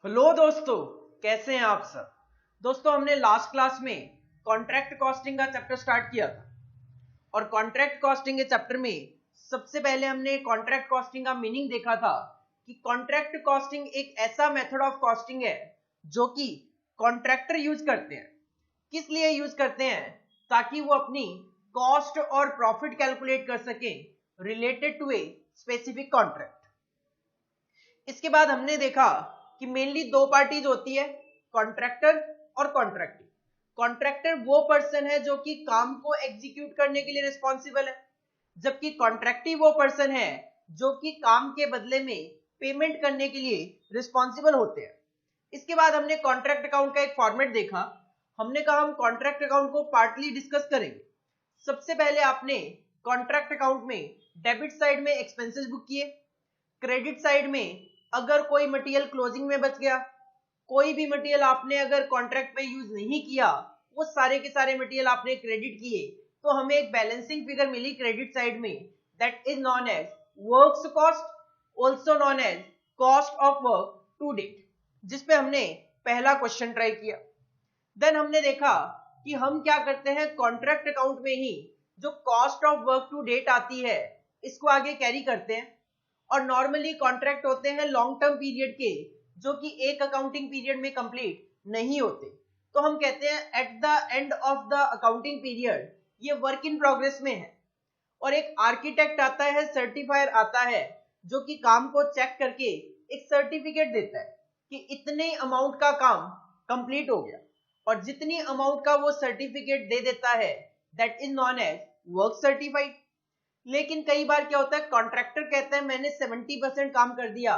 Hello दोस्तों, कैसे हैं आप सब। दोस्तों, हमने लास्ट क्लास में कॉन्ट्रैक्ट कॉस्टिंग का चैप्टर स्टार्ट किया था और कॉन्ट्रैक्ट कॉस्टिंग के चैप्टर में सबसे पहले हमने कॉन्ट्रैक्ट कॉस्टिंग का मीनिंग देखा था कि कॉन्ट्रैक्ट कॉस्टिंग एक ऐसा मेथड ऑफ कॉस्टिंग है जो कि कॉन्ट्रैक्टर यूज करते हैं। किस लिए यूज करते हैं? ताकि वो अपनी कॉस्ट और प्रॉफिट कैलकुलेट कर सकें related to a specific contract. इसके बाद हमने देखा कि मेनली दो पार्टीज होती है, कॉन्ट्रैक्टर और कॉन्ट्रैक्टी। कॉन्ट्रैक्टर वो पर्सन है जो कि काम को एग्जीक्यूट करने के लिए रिस्पॉन्सिबल है, जबकि कॉन्ट्रैक्टी वो पर्सन है जो कि काम के बदले में पेमेंट करने के लिए रिस्पॉन्सिबल होते हैं। इसके बाद हमने कॉन्ट्रैक्ट अकाउंट का एक फॉर्मेट देखा। हमने कहा हम कॉन्ट्रैक्ट अकाउंट को पार्टली डिस्कस करेंगे। सबसे पहले आपने कॉन्ट्रैक्ट अकाउंट में डेबिट साइड में एक्सपेंसेस बुक किए, क्रेडिट साइड में अगर कोई मटेरियल क्लोजिंग में बच गया, कोई भी मटेरियल आपने अगर कॉन्ट्रैक्ट में यूज नहीं किया, वो सारे के सारे मटेरियल आपने क्रेडिट किए, तो हमें एक बैलेंसिंग फिगर मिली क्रेडिट साइड में, that is known as works cost, also known as cost of work to date, जिसपे हमने पहला क्वेश्चन ट्राई किया। देन हमने देखा कि हम क्या करते हैं, कॉन्ट्रैक्ट अकाउंट में ही जो cost of work to date आती है इसको आगे कैरी करते हैं। और नॉर्मली कॉन्ट्रैक्ट होते हैं लॉन्ग टर्म पीरियड के, जो कि एक अकाउंटिंग पीरियड में कंप्लीट नहीं होते, तो हम कहते हैं eight the end of the accounting period ये वर्क इन प्रोग्रेस में है। और एक आर्किटेक्ट आता है, सर्टिफायर आता है, जो कि काम को चेक करके एक सर्टिफिकेट देता है कि इतने अमाउंट का काम कंप्लीट हो गया, और जितनी अमाउंट का वो सर्टिफिकेट दे देता है that is known as work certified. लेकिन कई बार क्या होता है, कॉन्ट्रैक्टर कहता है मैंने 70% काम कर दिया,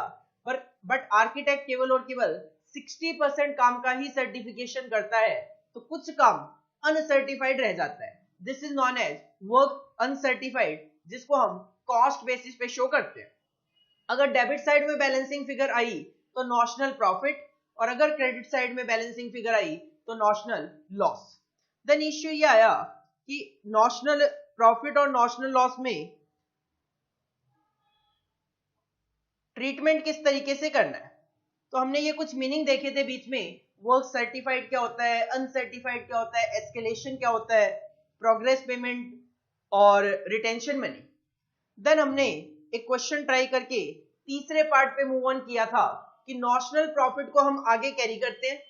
बट आर्किटेक्ट केवल और केवल 60% काम का ही सर्टिफिकेशन करता है, तो कुछ काम अनसर्टिफाइड रह जाता है। This is known as work uncertified, जिसको हम कॉस्ट बेसिस पे शो करते हैं। अगर डेबिट साइड में बैलेंसिंग फिगर आई तो नॉशनल प्रॉफिट, और अगर क्रेडिट साइड में बैलेंसिंग फिगर आई तो नॉशनल लॉस। देन इश्यू ये आया कि नॉशनल प्रॉफिट और नॉशनल लॉस में ट्रीटमेंट किस तरीके से करना है। तो हमने ये कुछ मीनिंग देखे थे बीच में, वर्क सर्टिफाइड क्या होता है, अनसर्टिफाइड क्या होता है, एस्केलेशन क्या होता है, प्रोग्रेस पेमेंट और रिटेंशन मनी। देन हमने एक क्वेश्चन ट्राई करके तीसरे पार्ट पे मूव ऑन किया था कि नॉशनल प्रॉफिट को हम आगे कैरी करते हैं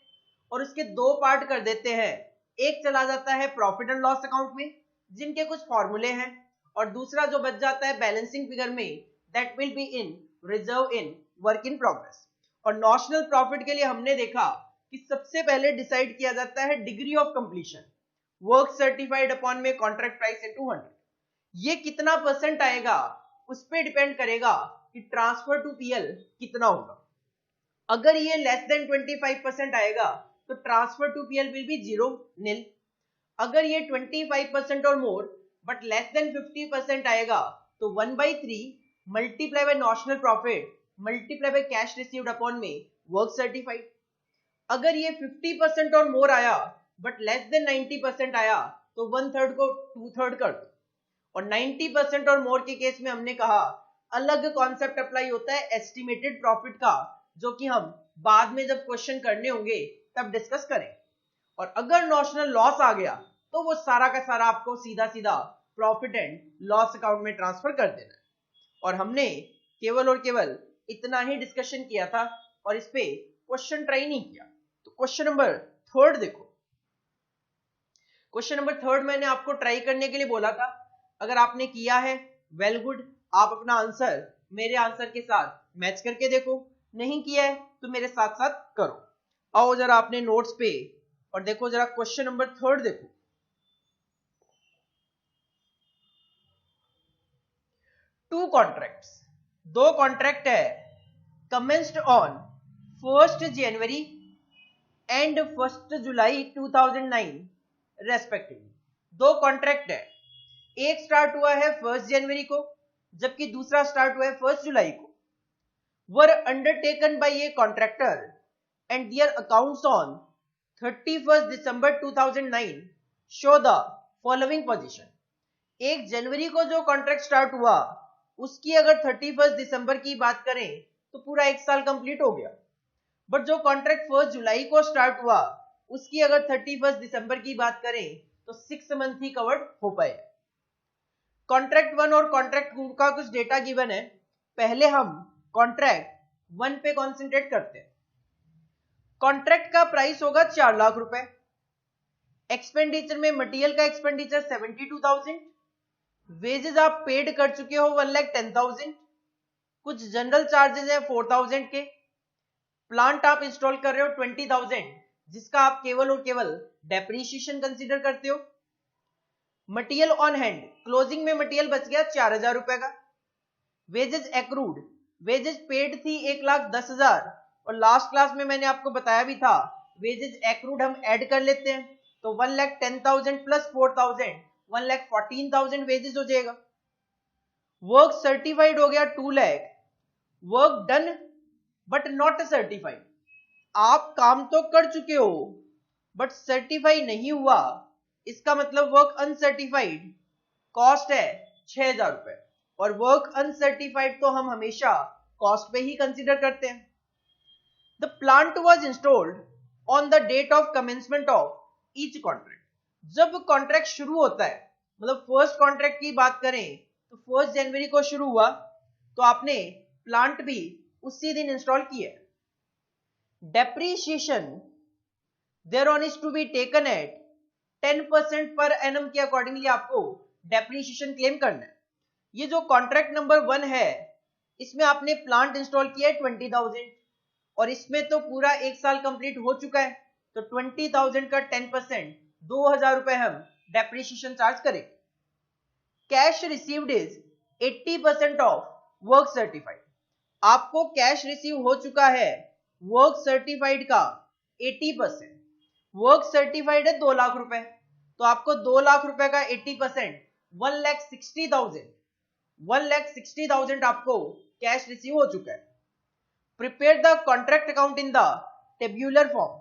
और उसके दो पार्ट कर देते हैं। एक चला जाता है प्रॉफिट एंड लॉस अकाउंट में, जिनके कुछ फॉर्मूले हैं, और दूसरा जो बच जाता है बैलेंसिंग फिगर में, that will be in reserve in work in progress. और नॉशनल प्रॉफिट के लिए हमने देखा कि सबसे पहले डिसाइड किया जाता है degree of completion, work certified upon में कॉन्ट्रैक्ट प्राइस इनटू 100। ये कितना परसेंट आएगा उस पर डिपेंड करेगा कि ट्रांसफर टू पीएल कितना होगा। अगर ये लेस देन 25% आएगा तो transfer to PL will be zero, nil. अगर ये 25% और मोर बट लेस देन 50% आएगा तो 1/3 multiply by notional profit multiply by cash received upon में वर्क सर्टिफाइड। अगर ये 50% और मोर आया बट लेस देन 90% आया तो 1/3 को 2/3 कर दो। और 90% और मोर के केस में हमने कहा अलग कॉन्सेप्ट अप्लाई होता है एस्टिमेटेड प्रॉफिट का, जो कि हम बाद में जब क्वेश्चन करने होंगे तब डिस्कस करें। और अगर नॉशनल लॉस आ गया तो वो सारा का सारा आपको सीधा सीधा प्रॉफिट एंड लॉस अकाउंट में ट्रांसफर कर देना है। और हमने केवल और केवल इतना ही डिस्कशन किया था और इस पे क्वेश्चन ट्राई नहीं किया। तो क्वेश्चन नंबर थर्ड देखो। क्वेश्चन नंबर थर्ड मैंने आपको ट्राई करने के लिए बोला था, अगर आपने किया है वेल गुड, आप अपना आंसर मेरे आंसर के साथ मैच करके देखो, नहीं किया है तो मेरे साथ साथ करो। आओ जरा अपने नोट्स पे और देखो जरा क्वेश्चन नंबर थर्ड देखो। टू कॉन्ट्रैक्ट्स, दो कॉन्ट्रैक्ट है, commenced on 1st January and 1st July 2009 respectively. दो कॉन्ट्रैक्ट है, एक स्टार्ट हुआ है 1st जनवरी को जबकि दूसरा स्टार्ट हुआ है 1st जुलाई को। Were undertaken by a contractor and their accounts on 31st December 2009 show the following position. 1 जनवरी को जो कॉन्ट्रैक्ट स्टार्ट हुआ उसकी अगर 31st दिसंबर की बात करें तो पूरा एक साल कंप्लीट हो गया। बट जो कॉन्ट्रैक्ट 1 जुलाई को स्टार्ट हुआ उसकी अगर 31 दिसंबर की बात करें तो 6 मंथ ही कवर्ड हो पाए। कॉन्ट्रैक्ट 1 और कॉन्ट्रैक्ट 2 का कुछ डेटा गिवन है। पहले हम कॉन्ट्रैक्ट 1 पे कॉन्सेंट्रेट करते हैं। कॉन्ट्रैक्ट का प्राइस होगा 4 लाख रुपए। एक्सपेंडिचर में मटेरियल का एक्सपेंडिचर 72,000, वेजेस आप पेड कर चुके हो 1,10,000, कुछ जनरल चार्जेस है 4,000 के, प्लांट आप इंस्टॉल कर रहे हो 20,000 जिसका आप केवल और केवल डेप्रीशिएशन कंसीडर करते हो। मटेरियल ऑन हैंड, क्लोजिंग में मटेरियल बच गया 4,000 रुपए का। वेजेस एक्रूड, वेजेस पेड थी 1,10,000 और लास्ट क्लास में मैंने आपको बताया भी था वेजेस एक्रूड हम ऐड कर लेते हैं तो 1,10,000 प्लस 4,000 1,14,000 वेजेस हो जाएगा। वर्क सर्टिफाइड हो गया 2 lakh, work done but not certified, आप काम तो कर चुके हो बट सर्टिफाई नहीं हुआ, इसका मतलब वर्क अनसर्टिफाइड, कॉस्ट है 6,000 रुपए। और वर्क अनसर्टिफाइड तो हम हमेशा कॉस्ट पे ही कंसीडर करते हैं। The plant was installed on the date of commencement of each contract, जब कॉन्ट्रैक्ट शुरू होता है मतलब फर्स्ट कॉन्ट्रैक्ट की बात करें तो 1 जनवरी को शुरू हुआ तो आपने प्लांट भी उसी दिन इंस्टॉल किया। Depreciation thereon is to be taken at 10% per annum के अकॉर्डिंगली आपको डेप्रीशिएशन क्लेम करना है। ये जो कॉन्ट्रैक्ट नंबर 1 है इसमें आपने प्लांट इंस्टॉल किया है 20,000 और इसमें तो पूरा 1 साल कंप्लीट हो चुका है तो 20,000 का 10% 2,000 रुपए हम डेप्रीशिएशन चार्ज करें। Cash received is 80% of work certified, आपको कैश रिसीव हो चुका है वर्क सर्टिफाइड का 80%। वर्क सर्टिफाइड है 2 लाख रुपए तो आपको 2 लाख रुपए का 80% 1,60,000 आपको कैश रिसीव हो चुका है। Prepare the contract account in the tabular form,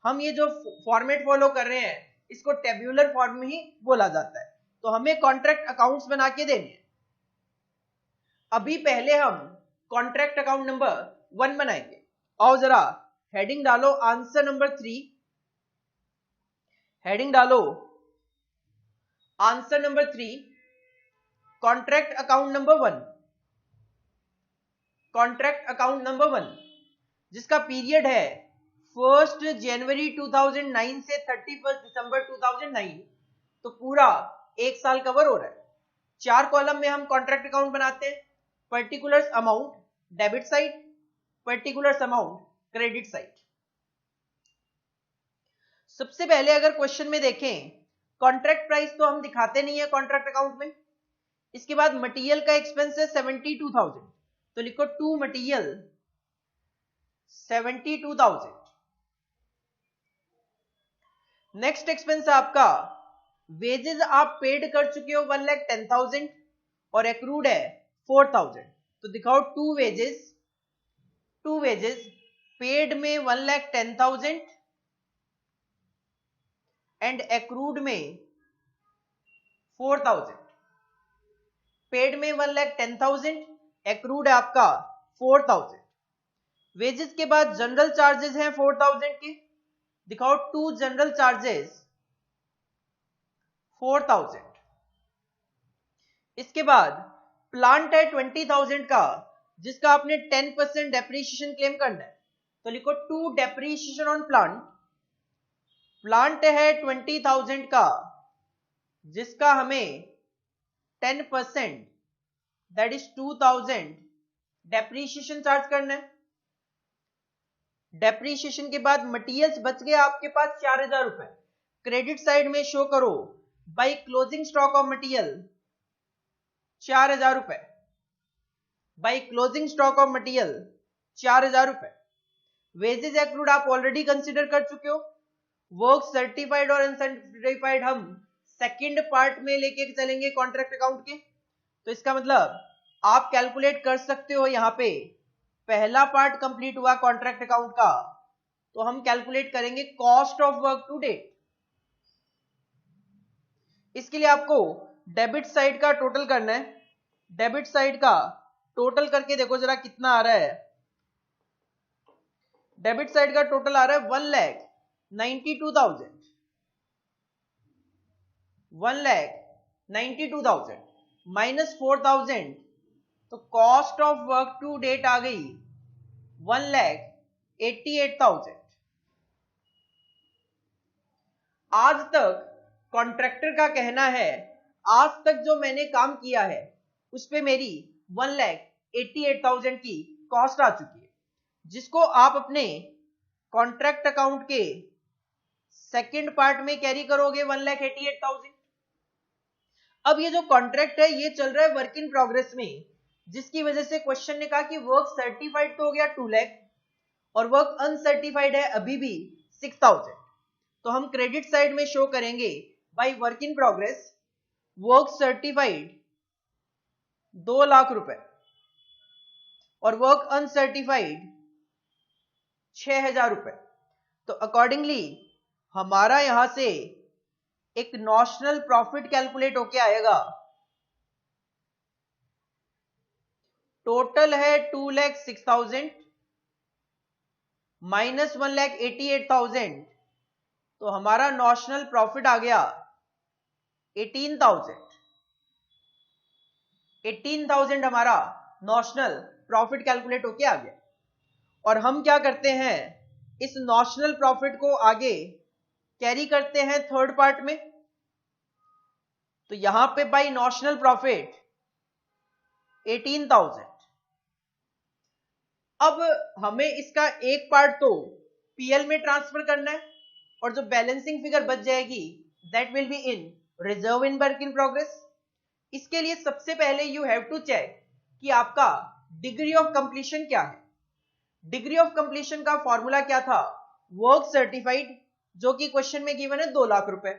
हम ये जो फॉर्मेट फॉलो कर रहे हैं इसको टेब्यूलर फॉर्म में ही बोला जाता है तो हमें कॉन्ट्रैक्ट अकाउंट्स बना के देने हैं। अभी पहले हम कॉन्ट्रैक्ट अकाउंट नंबर 1 बनाएंगे। आओ जरा हेडिंग डालो आंसर नंबर 3, हेडिंग डालो answer number 3, contract account number 1, contract account number 1 जिसका पीरियड है 1 जनवरी 2009 से 31 दिसंबर 2009 तो पूरा 1 साल कवर हो रहा है। 4 कॉलम में हम कॉन्ट्रैक्ट अकाउंट बनाते हैं। Particulars amount debit side, particulars amount credit side. सबसे पहले अगर क्वेश्चन में देखें कॉन्ट्रैक्ट प्राइस तो हम दिखाते नहीं है कॉन्ट्रैक्ट अकाउंट में। इसके बाद मटेरियल का एक्सपेंस है 72,000 तो लिखो टू मटेरियल 72,000। नेक्स्ट एक्सपेंस है आपका वेजेस, आप पेड कर चुके हो 1,10,000 और एक्रूड है 4,000 तो दिखाओ टू वेजेस पेड में 1,10,000 एंड एक्रूड में 4,000। पेड में 1,10,000, एक्रूड है आपका 4,000। वेजेस के बाद जनरल चार्जेस हैं 4,000 के, दिखाओ टू जनरल चार्जेस 4,000। इसके बाद प्लांट है 20,000 का जिसका आपने 10% डेप्रीशिएशन क्लेम करना है तो लिखो to depreciation on plant, plant है 20,000 का जिसका हमें 10% दैट इज 2,000 डेप्रीशिएशन चार्ज करना है। डेप्रीशिएशन के बाद मटेरियल्स बच गए आपके पास 4,000 रुपए, क्रेडिट साइड में शो करो by closing stock of material 4,000 रुपए, bye closing stock of material 4,000 रुपए। वेजेस एक्रूड आप ऑलरेडी कंसीडर कर चुके हो। वर्क सर्टिफाइड और अनसर्टिफाइड हम सेकंड पार्ट में लेके चलेंगे कॉन्ट्रैक्ट अकाउंट के तो इसका मतलब आप कैलकुलेट कर सकते हो। यहां पे पहला पार्ट कंप्लीट हुआ कॉन्ट्रैक्ट अकाउंट का तो हम कैलकुलेट करेंगे cost of work to date. इसके लिए आपको डेबिट साइड का टोटल करना है। डेबिट साइड का टोटल करके देखो जरा कितना आ रहा है। डेबिट साइड का टोटल आ रहा है 1,92,000, 1,92,000 माइनस 4,000, तो cost of work to date आ गई 1,88,000। आज तक कॉन्ट्रैक्टर का कहना है आज तक जो मैंने काम किया है उस पे मेरी 1,88,000 की कॉस्ट आ चुकी है, जिसको आप अपने कॉन्ट्रैक्ट अकाउंट के सेकंड पार्ट में कैरी करोगे 1,88,000। अब ये जो कॉन्ट्रैक्ट है ये चल रहा है वर्क इन प्रोग्रेस में, जिसकी वजह से क्वेश्चन ने कहा कि वर्क सर्टिफाइड तो हो गया 2 लाख और वर्क अनसर्टिफाइड है अभी भी 6,000। तो हम क्रेडिट साइड में शो करेंगे by work in progress work certified 2 lakh रुपए और वर्क अनसर्टिफाइड 6,000 रुपए। तो अकॉर्डिंगली हमारा यहां से एक नॉशनल प्रॉफिट कैलकुलेट होके आएगा, टोटल है 2,06,000 माइनस 1,88,000, तो हमारा नॉशनल प्रॉफिट आ गया 18,000। 18,000 हमारा नॉशनल प्रॉफिट कैलकुलेट होके आ गया। और हम क्या करते हैं, इस नॉशनल प्रॉफिट को आगे कैरी करते हैं थर्ड पार्ट में। तो यहां पे बाय नॉशनल प्रॉफिट 18,000। अब हमें इसका एक पार्ट तो पीएल में ट्रांसफर करना है और जो बैलेंसिंग फिगर बच जाएगी that will be in reserve in work in progress. इसके लिए सबसे पहले यू हैव टू चेक कि आपका डिग्री ऑफ कंप्लीशन क्या है। डिग्री ऑफ कंप्लीशन का फॉर्मूला क्या था, वर्क सर्टिफाइड जो कि क्वेश्चन में गिवन है 2 लाख रुपए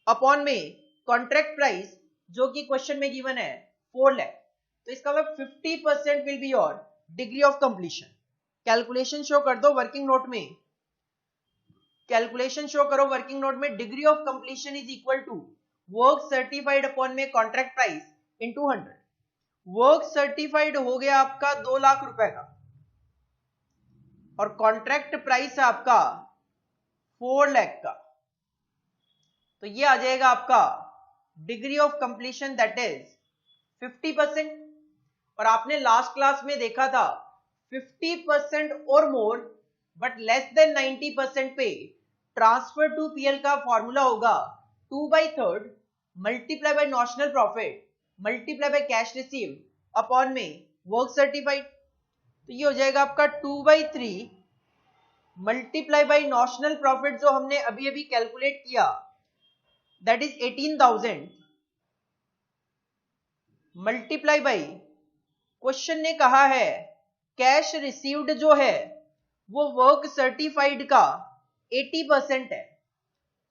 अपॉन में कॉन्ट्रैक्ट प्राइस जो कि क्वेश्चन में गिवन है 4 लाख। तो इसका मतलब 50% will be your degree of completion. Calculation show कर दो वर्किंग नोट में, कैलकुलेशन शो करो वर्किंग नोट में। Degree of completion is equal to work certified upon में contract price into 100। Work certified हो गया आपका 2 लाख रुपए का और कॉन्ट्रैक्ट प्राइस है आपका 4 लाख का। तो ये आ जाएगा आपका degree of completion that is 50%। और आपने लास्ट क्लास में देखा था 50% और मोर बट लेस देन 90% पे ट्रांसफर टू पीएल का फॉर्मूला होगा 2/3 multiply by notional profit multiply by cash received upon में वर्क सर्टिफाइड। तो ये हो जाएगा आपका 2/3 मल्टीप्लाई बाय नॉशनल प्रॉफिट जो हमने अभी अभी कैलकुलेट किया that is 18,000 multiply by question ने कहा है कैश रिसीव्ड जो है वो वर्क सर्टिफाइड का 80% है।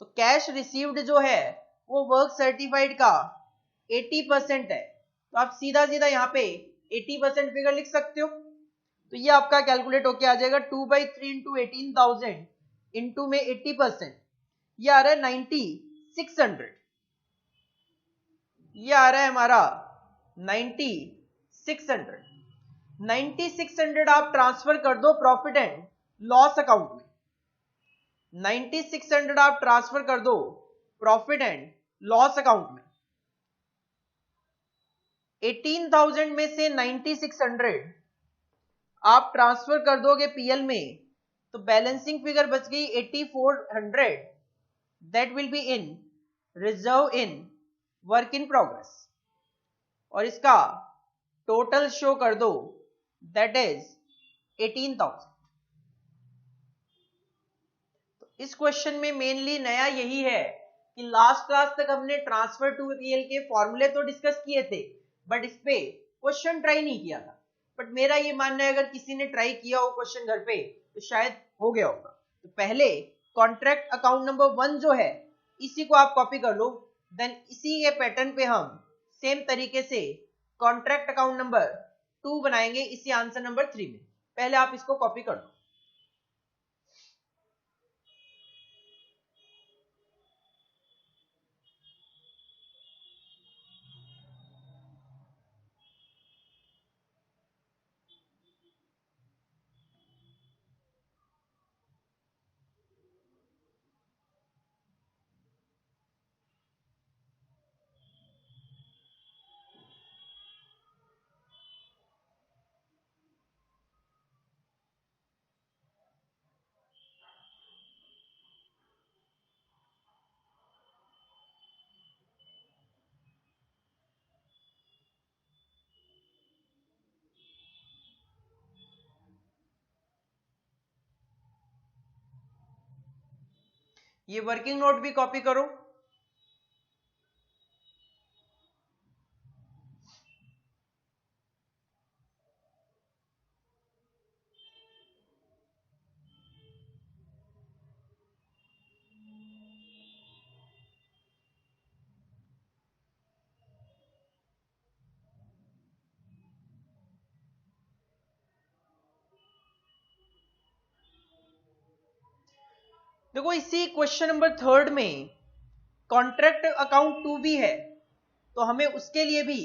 तो कैश रिसीव्ड जो है वो वर्क सर्टिफाइड का 80% है। तो आप सीधा सीधा यहाँ पे 80% फिगर लिख सकते हो। तो ये आपका कैलकुलेट होके आ जाएगा 2/3 इंटू 18,000 इंटू में 80%, ये आ रहा है 9,600। ये आ रहा है हमारा 9,600। 9,600 आप ट्रांसफर कर दो प्रॉफिट एंड लॉस अकाउंट में। 9,600 आप ट्रांसफर कर दो प्रॉफिट एंड लॉस अकाउंट में। 18,000 में से 9,600 आप ट्रांसफर कर दोगे पीएल में, तो बैलेंसिंग फिगर बच गई 8,400 that will be in reserve in work in progress. और इसका टोटल शो कर दो दैट इज 18,000। तो इस क्वेश्चन में मेनली नया यही है कि लास्ट क्लास तक हमने ट्रांसफर टू पीएल के फॉर्मूले तो डिस्कस किए थे बट इस पे क्वेश्चन ट्राई नहीं किया था। बट मेरा ये मानना है अगर किसी ने ट्राई किया हो क्वेश्चन घर पे तो शायद हो गया होगा। तो पहले कॉन्ट्रैक्ट अकाउंट नंबर 1 जो है इसी को आप कॉपी कर लो, देन इसी के पैटर्न पे हम सेम तरीके से कॉन्ट्रैक्ट अकाउंट नंबर 2 बनाएंगे इसी आंसर नंबर 3 में। पहले आप इसको कॉपी कर लो। ये वर्किंग नोट भी कॉपी करो। देखो इसी क्वेश्चन नंबर 3 में कॉन्ट्रैक्ट अकाउंट 2 भी है, तो हमें उसके लिए भी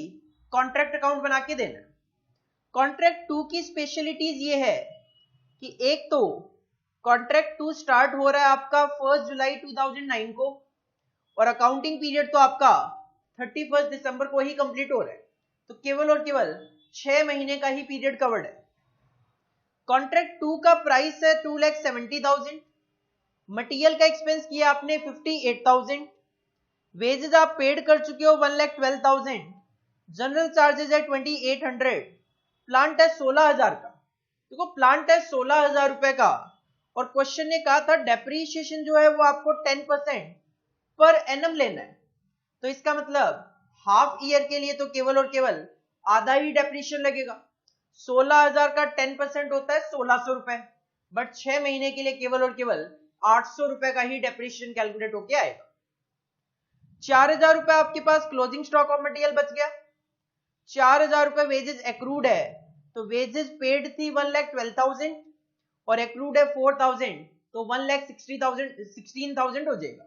कॉन्ट्रैक्ट अकाउंट बना के देना। कॉन्ट्रैक्ट 2 की स्पेशलिटीज ये है कि एक तो कॉन्ट्रैक्ट 2 स्टार्ट हो रहा है आपका 1 जुलाई 2009 को, और अकाउंटिंग पीरियड तो आपका 31 दिसंबर को ही कंप्लीट हो रहा है, तो केवल और केवल 6 महीने का ही पीरियड कवर्ड है। कॉन्ट्रैक्ट 2 का प्राइस है 2,70,000, मटेरियल का एक्सपेंस किया आपने 58,000, वेजेस आप पेड कर चुके हो 1,12,000, जनरल चार्जेस है 2,800, प्लांट है 16,000 का। देखो प्लांट है 16,000 रुपए का, और क्वेश्चन ने कहा था डेप्रीशिएशन जो है वो आपको 10% पर एनम लेना है, तो इसका मतलब हाफ ईयर के लिए तो केवल और केवल आधा ही डेप्रीशिएशन लगेगा। 16,000 का 10% होता है 1,600 रुपए, बट 6 महीने के लिए केवल और केवल 800 रुपए का ही डेप्रीशिएशन कैलकुलेट होके आएगा। 4,000 रुपए आपके पास क्लोजिंग स्टॉक ऑफ मटेरियल बच गया। 4,000 रुपए वेजेस एक्रूड है, तो वेजेस पेड थी 1,12,000 और एक्रूड है 4,000, तो 1,16,000 हो जाएगा।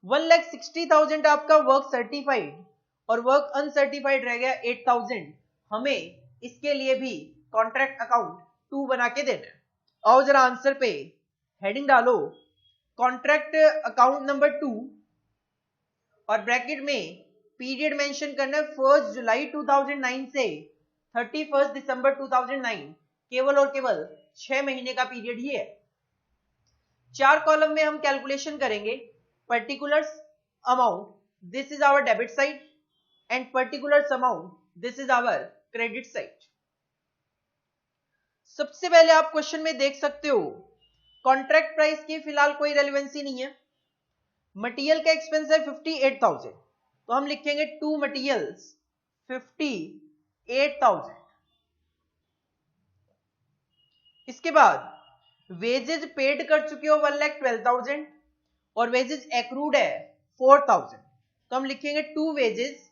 1,60,000 आपका वर्क सर्टिफाइड और वर्क अनसर्टिफाइड रह गया 8,000। हमें इसके लिए भी कॉन्ट्रैक्ट अकाउंट 2 बना के देना है। आओ जरा आंसर पे हेडिंग डालो कॉन्ट्रैक्ट अकाउंट नंबर 2 और ब्रैकेट में पीरियड मेंशन करना है 1 जुलाई 2009 से 31 दिसंबर 2009, केवल और केवल 6 महीने का पीरियड ही है। 4 कॉलम में हम कैलकुलेशन करेंगे। Particulars amount, this is our debit side, and particulars amount, this is our credit side. सबसे पहले आप क्वेश्चन में देख सकते हो कॉन्ट्रैक्ट प्राइस की फिलहाल कोई रेलेवेंसी नहीं है। मटेरियल का एक्सपेंस है 58,000, तो हम लिखेंगे टू मटेरियल्स 58,000। इसके बाद वेजेस पेड कर चुके हो 1,12,000 और वेजेस एक्रूड है 4,000, तो हम लिखेंगे टू वेजेस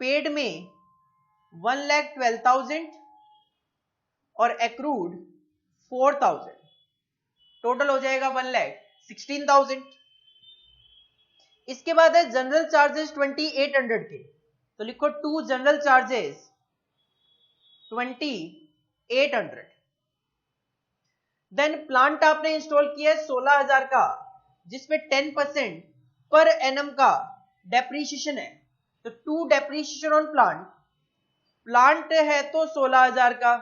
पेड में 1,12,000 और एक्रूड 4,000, टोटल हो जाएगा 1,16,000। इसके बाद है जनरल चार्जेस 2,800 के, तो लिखो to general charges 2,800। Then plant आपने इंस्टॉल किया है 16,000 का, जिसमें 10% पर एनम का डेप्रीशिएशन है, तो to depreciation on plant. Plant है तो 16,000 का,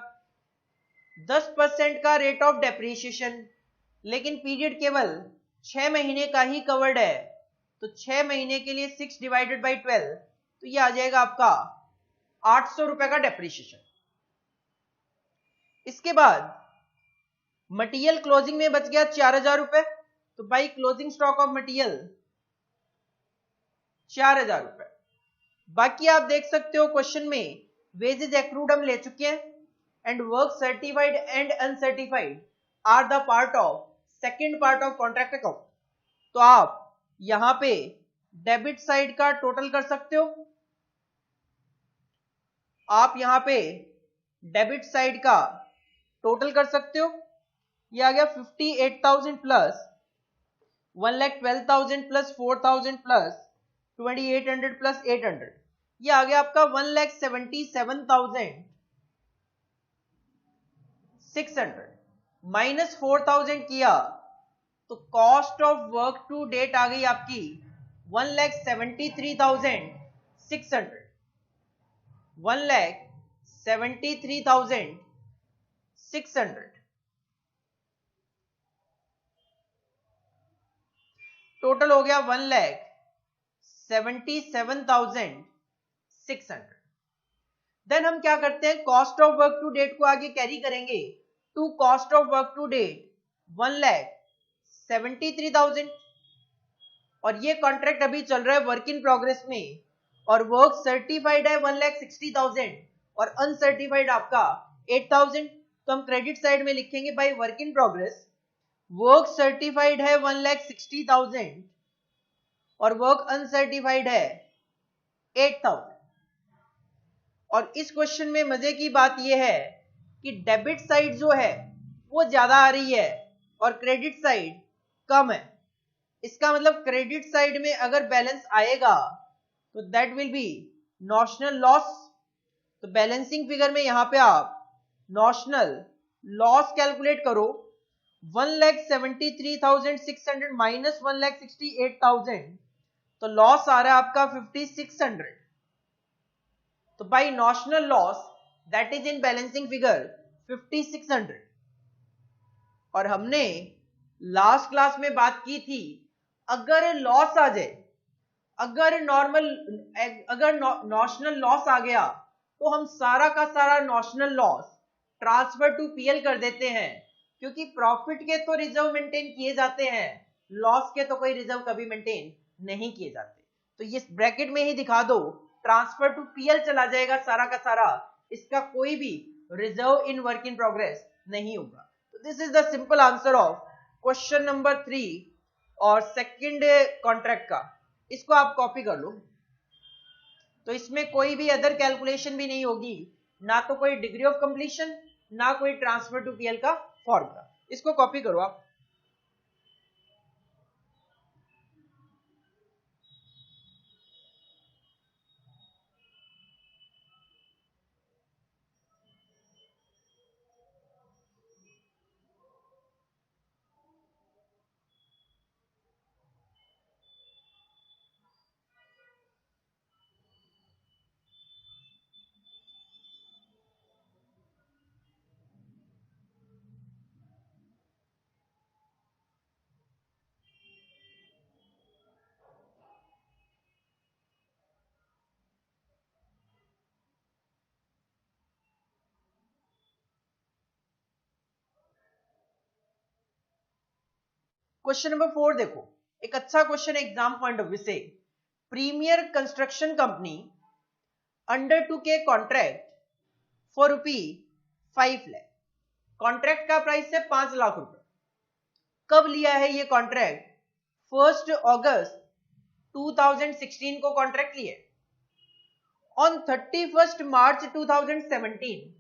10% का रेट ऑफ डेप्रीशिएशन, लेकिन पीरियड केवल 6 महीने का ही कवर्ड है, तो 6 महीने के लिए 6 डिवाइडेड बाई 12, तो ये आ जाएगा आपका 800 रुपए का डेप्रीशिएशन। इसके बाद मटेरियल क्लोजिंग में बच गया 4,000 रुपए, तो by closing stock of material 4,000 रुपए। बाकी आप देख सकते हो क्वेश्चन में वेजेस एक्रूड हम ले चुके हैं, and work certified and uncertified are the part of second part of contract account. तो आप यहां पे डेबिट साइड का टोटल कर सकते हो, आप यहां पे डेबिट साइड का टोटल कर सकते हो। ये आ गया 58,000 प्लस 1,12,000 प्लस 4,000 प्लस 2,800 प्लस 800, ये आ गया आपका 1,77,600 माइनस 4,000 किया, तो cost of work to date आ गई आपकी 1,73,600, 1,73,600। टोटल हो गया 1,77,600। देन हम क्या करते हैं, cost of work to date को आगे कैरी करेंगे to cost of work to date 73,000 और ये कॉन्ट्रैक्ट अभी चल रहा है वर्क इन प्रोग्रेस में और वर्क सर्टिफाइड है 1,60,000 और अनसर्टिफाइड आपका 8,000। तो हम क्रेडिट साइड में लिखेंगे bye work in progress work certified है 1,60,000 और वर्क अनसर्टिफाइड है 8,000। और इस क्वेश्चन में मजे की बात यह है कि डेबिट साइड जो है वो ज्यादा आ रही है और क्रेडिट साइड कम है। इसका मतलब क्रेडिट साइड में अगर बैलेंस आएगा तो that will B notional loss. तो बैलेंसिंग फिगर में यहां पे आप नॉशनल लॉस कैलकुलेट करो 1,73,600 माइनस 1,68,000 तो लॉस आ रहा है आपका 5,600। तो by notional loss that is in balancing figure 5,600। और हमने लास्ट क्लास में बात की थी अगर लॉस आ जाए, अगर नॉशनल लॉस आ गया तो हम सारा का सारा notional loss transfer to PL कर देते हैं, क्योंकि प्रॉफिट के तो रिजर्व मेंटेन किए जाते हैं, लॉस के तो कोई रिजर्व कभी मेंटेन नहीं किए जाते। तो ये ब्रैकेट में ही दिखा दो ट्रांसफर टू पीएल चला जाएगा सारा का सारा, इसका कोई भी reserve in work in progress नहीं होगा। तो this is the simple answer of question number 3 और सेकंड कॉन्ट्रैक्ट का। इसको आप कॉपी कर लो। तो इसमें कोई भी अदर कैलकुलेशन भी नहीं होगी, ना तो कोई डिग्री ऑफ कंप्लीशन ना कोई ट्रांसफर टू पीएल का फॉर्मूला। इसको कॉपी करो आप। क्वेश्चन नंबर 4 देखो, एक अच्छा question exam point of view से। Premier construction company undertook के कॉन्ट्रैक्ट फॉर ₹5 लाख। कॉन्ट्रैक्ट का प्राइस है 5 लाख रुपए। कब लिया है ये कॉन्ट्रैक्ट? 1 अगस्त 2016 को कॉन्ट्रैक्ट लिया। On 31 March 2017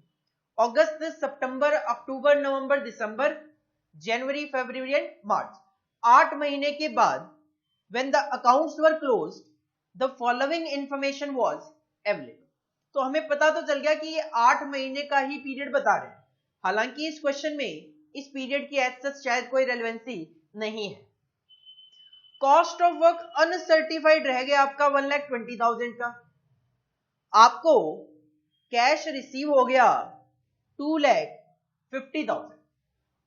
August September October November December January February and मार्च 8 महीने के बाद when the accounts were closed the following information was available। तो हमें पता तो चल गया कि ये 8 महीने का ही पीरियड बता रहे हैं। हालांकि इस क्वेश्चन में इस पीरियड की एज सच शायद कोई रेलेवेंसी नहीं है। कॉस्ट ऑफ वर्क अनसर्टिफाइड रह गया आपका 1,20,000 का। आपको कैश रिसीव हो गया 2,50,000।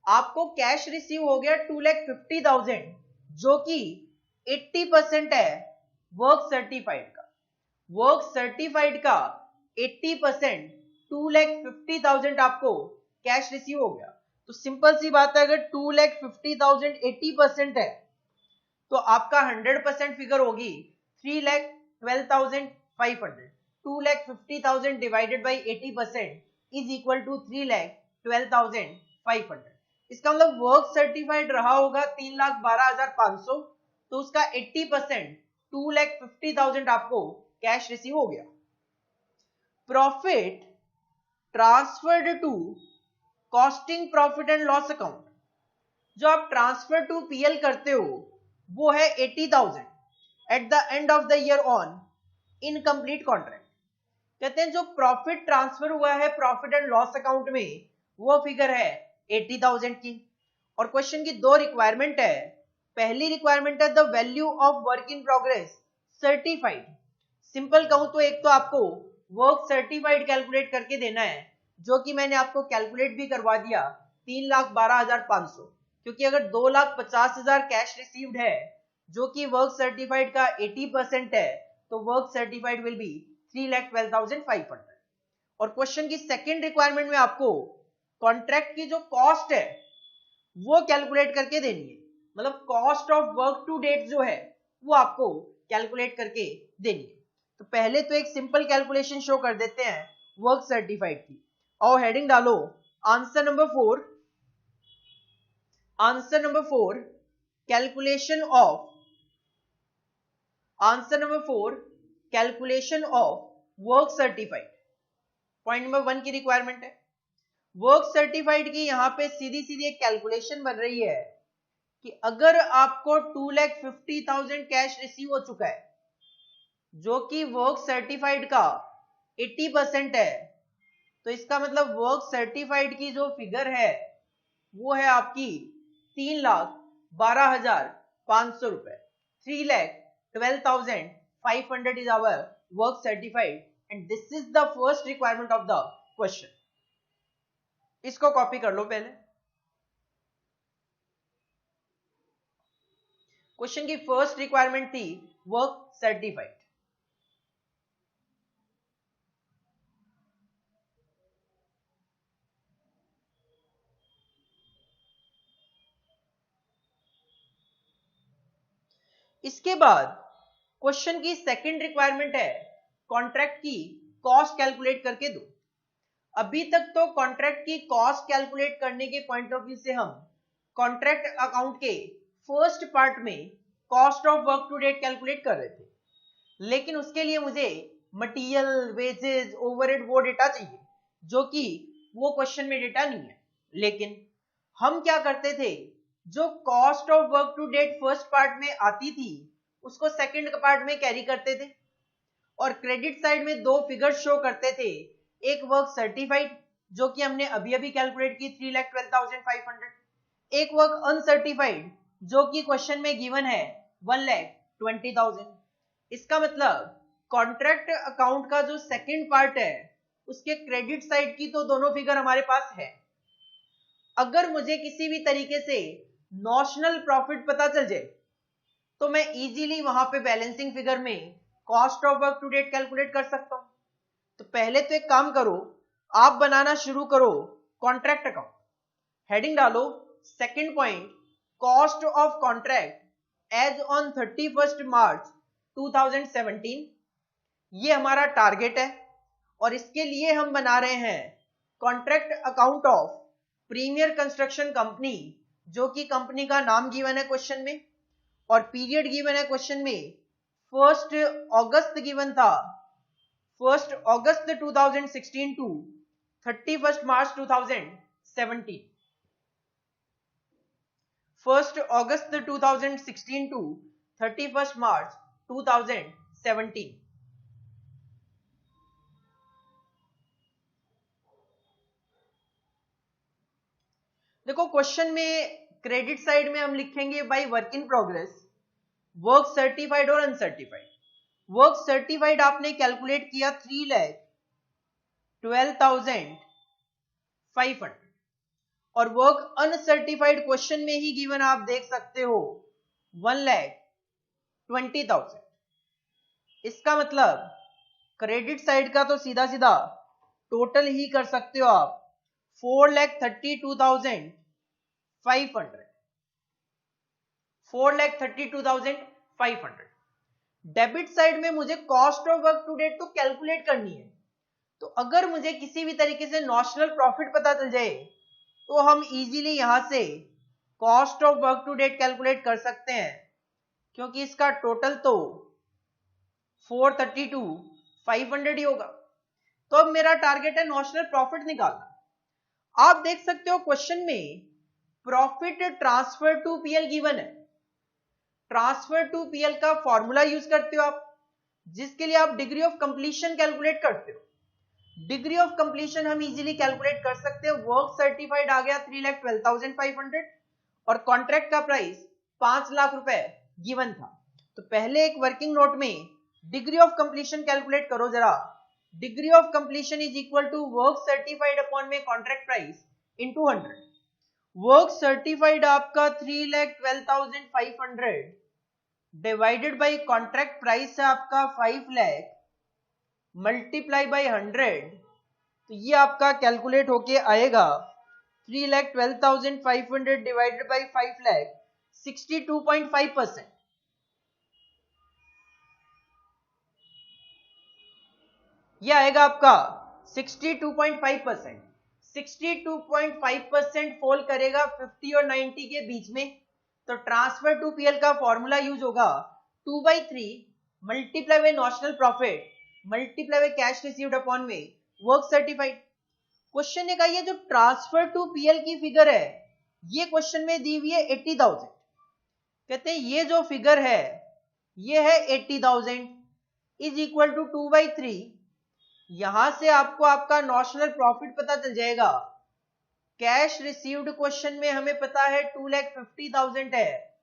आपको कैश रिसीव हो गया 2,50,000 जो कि 80% है वर्क सर्टिफाइड का। वर्क सर्टिफाइड का 80% 2,50,000 आपको कैश रिसीव हो गया। तो सिंपल सी बात है, अगर 2,50,000 80% है तो आपका 100% फिगर होगी 3,12,500। 2,50,000 divided by 80% is equal to 3,12,500। इसका मतलब वर्क सर्टिफाइड रहा होगा 3,12,500, तो उसका 80% 2,50,000 आपको कैश रिसीव हो गया। Profit transferred to costing profit and loss account, जो आप ट्रांसफर टू पीएल करते हो वो है 80,000 eight the end of the year on incomplete contract. कहते हैं जो प्रॉफिट ट्रांसफर हुआ है प्रॉफिट एंड लॉस अकाउंट में वो फिगर है 80,000 की। और क्वेश्चन की दो रिक्वायरमेंट है। पहली रिक्वायरमेंट है the value of work in progress certified. Simple कहूं तो एक तो आपको वर्क सर्टिफाइड कैलकुलेट करके देना है, जो कि मैंने आपको कैलकुलेट भी करवा दिया 3,12,500, क्योंकि अगर 2,50,000 कैश रिसीव्ड है जो कि वर्क सर्टिफाइड का 80% है तो वर्क सर्टिफाइड विल बी 3,12,500। और क्वेश्चन की सेकंड रिक्वायरमेंट में आपको कॉन्ट्रैक्ट की जो कॉस्ट है वो कैलकुलेट करके देनी है। मतलब cost of work to date जो है वो आपको कैलकुलेट करके देनी है। तो पहले तो एक सिंपल कैलकुलेशन शो कर देते हैं वर्क सर्टिफाइड की, और हेडिंग डालो answer number 4 calculation of work certified. Point number 1 की रिक्वायरमेंट है। वर्क सर्टिफाइड की यहां पे सीधी सीधी एक कैलकुलेशन बन रही है कि अगर आपको 2,50,000 कैश रिसीव हो चुका है जो कि वर्क सर्टिफाइड का 80% है, तो इसका मतलब वर्क सर्टिफाइड की जो फिगर है वो है आपकी 3,12,500 रुपए। 3,12,500 is our work certified and this is the first requirement of the question. इसको कॉपी कर लो पहले। क्वेश्चन की फर्स्ट रिक्वायरमेंट थी वर्क सर्टिफाइड। इसके बाद क्वेश्चन की सेकंड रिक्वायरमेंट है कॉन्ट्रैक्ट की कॉस्ट कैलकुलेट करके दो। अभी तक तो कॉन्ट्रैक्ट की कॉस्ट कैलकुलेट करने के पॉइंट ऑफ व्यू से हम कॉन्ट्रैक्ट अकाउंट के फर्स्ट पार्ट में cost of work to date calculate कर रहे थे, लेकिन उसके लिए मुझे मटेरियल, वेजेस, ओवरहेड वो डेटा चाहिए जो कि वो क्वेश्चन में डेटा नहीं है। लेकिन हम क्या करते थे, जो cost of work to date first part में आती थी उसको सेकंड पार्ट में कैरी करते थे, और क्रेडिट साइड में दो फिगर्स शो करते थे, एक वर्क सर्टिफाइड जो कि हमने अभी अभी कैलकुलेट की 3,12,500, एक वर्क अनसर्टिफाइड जो कि क्वेश्चन में गिवन है 1,20,000। इसका मतलब कॉन्ट्रैक्ट अकाउंट का जो सेकंड पार्ट है उसके क्रेडिट साइड की तो दोनों फिगर हमारे पास है। अगर मुझे किसी भी तरीके से नॉशनल प्रॉफिट पता चल जाए तो मैं इजीली वहां पे बैलेंसिंग फिगर में cost of work to date calculate कर सकता हूं। तो पहले तो एक काम करो, आप बनाना शुरू करो कॉन्ट्रैक्ट अकाउंट। हेडिंग डालो second point cost of contract as on 31 March 2017। ये हमारा टारगेट है और इसके लिए हम बना रहे हैं contract account of premier construction company, जो कि कंपनी का नाम गिवन है क्वेश्चन में और पीरियड गिवन है क्वेश्चन में 1 अगस्त गिवन था, 1 अगस्त 2016 to 31 March 2017। 1 August 2016 to 31 March 2017। देखो क्वेश्चन में क्रेडिट साइड में हम लिखेंगे bye work in progress, work certified और अनसर्टिफाइड। वर्क सर्टिफाइड आपने कैलकुलेट किया 3,12,500 और वर्क अनसर्टिफाइड क्वेश्चन में ही गिवन आप देख सकते हो 1,20,000। इसका मतलब क्रेडिट साइड का तो सीधा सीधा टोटल ही कर सकते हो आप 4,32,500। 4,32,500। डेबिट साइड में मुझे cost of work to date तो कैलकुलेट करनी है, तो अगर मुझे किसी भी तरीके से नॉशनल प्रॉफिट पता चल जाए तो हम इजीली यहां से cost of work to date calculate कर सकते हैं, क्योंकि इसका टोटल तो 432,500 ही होगा। तो अब मेरा टारगेट है नॉशनल प्रॉफिट निकालना। आप देख सकते हो क्वेश्चन में profit transfer to PL given है। ट्रांसफर टू पीएल का फॉर्मूला यूज करते हो आप, जिसके लिए आप डिग्री ऑफ कंप्लीशन कैलकुलेट करते हो। डिग्री ऑफ कंप्लीशन हम इजीली कैलकुलेट कर सकते हैं। वर्क सर्टिफाइड आ गया 3,12,500 और कॉन्ट्रैक्ट का प्राइस 5 लाख रुपए गिवन था। तो पहले एक वर्किंग नोट में डिग्री ऑफ कंप्लीशन कैलकुलेट करो जरा। Degree of completion is equal to work certified upon में contract price into 100। Work certified आपका 3,12,500 डिवाइडेड बाय कॉन्ट्रैक्ट प्राइस है आपका 5 लाख मल्टीप्लाई बाय 100, तो ये आपका कैलकुलेट होके आएगा 3,12,500 डिवाइडेड बाय 5 लाख 62.5%। यह आएगा आपका 62.5%। 62.5% फॉल करेगा 50 और 90 के बीच में, तो ट्रांसफर टू पीएल का फॉर्मूला यूज होगा 2/3 multiply by notional profit multiply by cash received upon में वर्क सर्टिफाइड। क्वेश्चन ने कहा ये जो ट्रांसफर टू पीएल की फिगर है ये क्वेश्चन में दी हुई है 80,000। कहते हैं ये जो फिगर है ये है 80,000 इज इक्वल टू 2/3। यहां से आपको आपका नॉशनल प्रॉफिट पता चल जाएगा। कैश रिसीव्ड क्वेश्चन में हमें पता है 2,50,000 है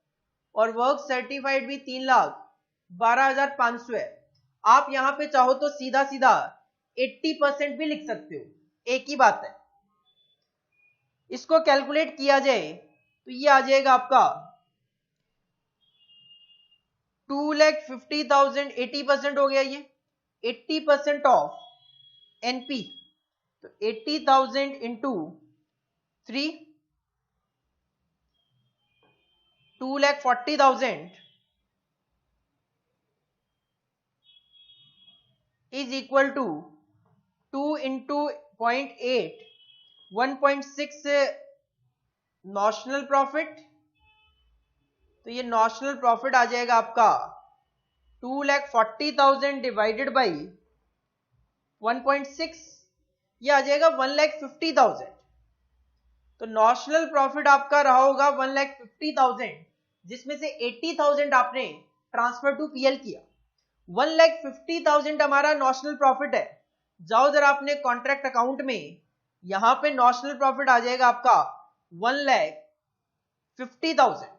और वर्क सर्टिफाइड भी 3,12,500 है। आप यहां पे चाहो तो सीधा सीधा 80% भी लिख सकते हो, एक ही बात है। इसको कैलकुलेट किया जाए तो ये आ जाएगा आपका 2,50,000 80% हो गया, ये 80% ऑफ एनपी, तो 80,000 into 3 2,40,000 is equal to 2 into 0.8 1.6 notional profit. तो ये नॉशनल प्रॉफिट आ जाएगा आपका 2,40,000 डिवाइडेड बाई 1.6, ये आ जाएगा 1,50,000। तो नॉशनल प्रॉफिट आपका रहा होगा 1,50,000, जिसमें से 80,000 आपने ट्रांसफर टू पीएल किया। 1,50,000 हमारा नॉशनल प्रॉफिट है। जाओ जरा अपने कॉन्ट्रैक्ट अकाउंट में, यहां पे नॉशनल प्रॉफिट आ जाएगा आपका 1,50,000।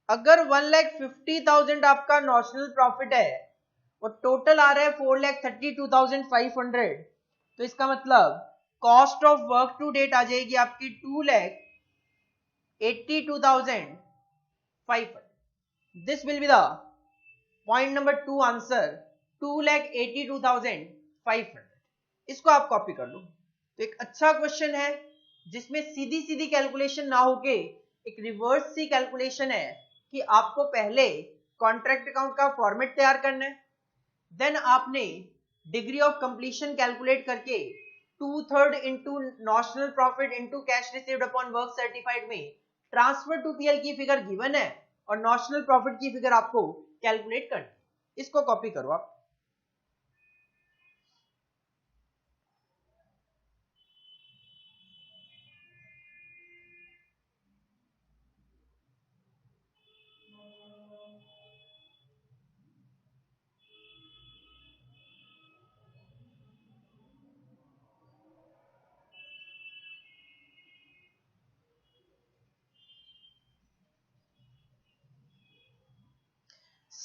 अगर 1,50,000 आपका नॉशनल प्रॉफिट है और टोटल आ रहा है 4,32,500, तो इसका मतलब cost of work to date आ जाएगी आपकी 2,82,500। This will be the point number 2 answer, 2,82,500। इसको आप कॉपी कर लो। तो एक अच्छा क्वेश्चन है जिसमें सीधी सीधी कैलकुलेशन ना होके एक रिवर्स सी कैलकुलेशन है कि आपको पहले कॉन्ट्रैक्ट अकाउंट का फॉर्मेट तैयार करना है, देन आपने डिग्री ऑफ कंप्लीशन कैलकुलेट करके 2/3 into notional profit into cash received upon work certified में ट्रांसफर टू पीएल की फिगर गिवन है और नॉशनल प्रॉफिट की फिगर आपको कैलकुलेट करनी। इसको कॉपी करो आप।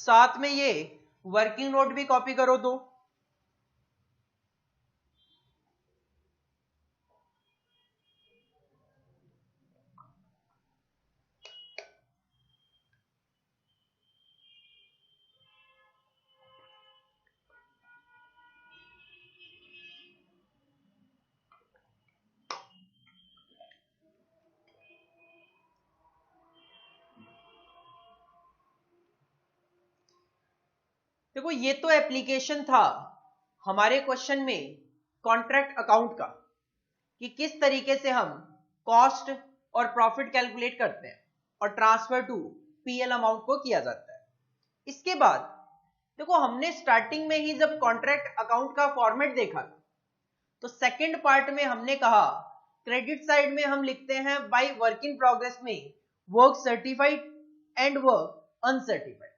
साथ में ये वर्किंग नोट भी कॉपी करो दो। देखो ये तो एप्लीकेशन था हमारे क्वेश्चन में कॉन्ट्रैक्ट अकाउंट का कि किस तरीके से हम कॉस्ट और प्रॉफिट कैलकुलेट करते हैं और ट्रांसफर टू पीएल अमाउंट को किया जाता है। इसके बाद देखो हमने स्टार्टिंग में ही जब कॉन्ट्रैक्ट अकाउंट का फॉर्मेट देखा तो सेकंड पार्ट में हमने कहा क्रेडिट साइड में हम लिखते हैं बाय वर्क इन प्रोग्रेस में work certified and work uncertified.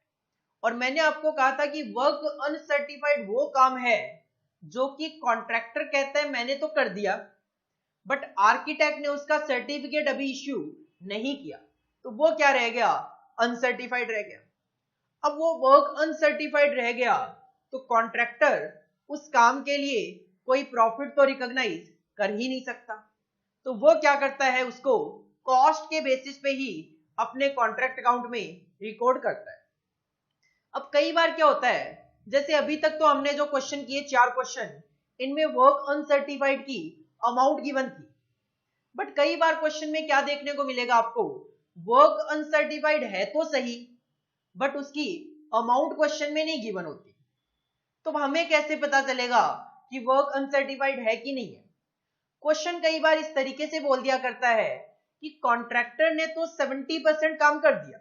और मैंने आपको कहा था कि वर्क अनसर्टिफाइड वो काम है जो कि कॉन्ट्रैक्टर कहता है मैंने तो कर दिया, बट आर्किटेक्ट ने उसका सर्टिफिकेट अभी इश्यू नहीं किया, तो वो क्या रह गया, अनसर्टिफाइड रह गया। अब वो वर्क अनसर्टिफाइड रह गया तो कॉन्ट्रैक्टर उस काम के लिए कोई प्रॉफिट तो रिकॉग्नाइज कर ही नहीं सकता, तो वो क्या करता है, उसको कॉस्ट के बेसिस पे ही अपने कॉन्ट्रैक्ट अकाउंट में रिकॉर्ड करता है। अब कई बार क्या होता है, जैसे अभी तक तो हमने जो क्वेश्चन किए 4 क्वेश्चन, इनमें वर्क अनसर्टिफाइड की अमाउंट गिवन थी, बट कई बार क्वेश्चन में क्या देखने को मिलेगा आपको, वर्क अनसर्टिफाइड है तो सही, बट उसकी अमाउंट क्वेश्चन में नहीं गिवन होती, तो हमें कैसे पता चलेगा कि वर्क अनसर्टिफाइड है कि नहीं है? क्वेश्चन कई बार इस तरीके से बोल दिया करता है कि कॉन्ट्रैक्टर ने तो 70% काम कर दिया,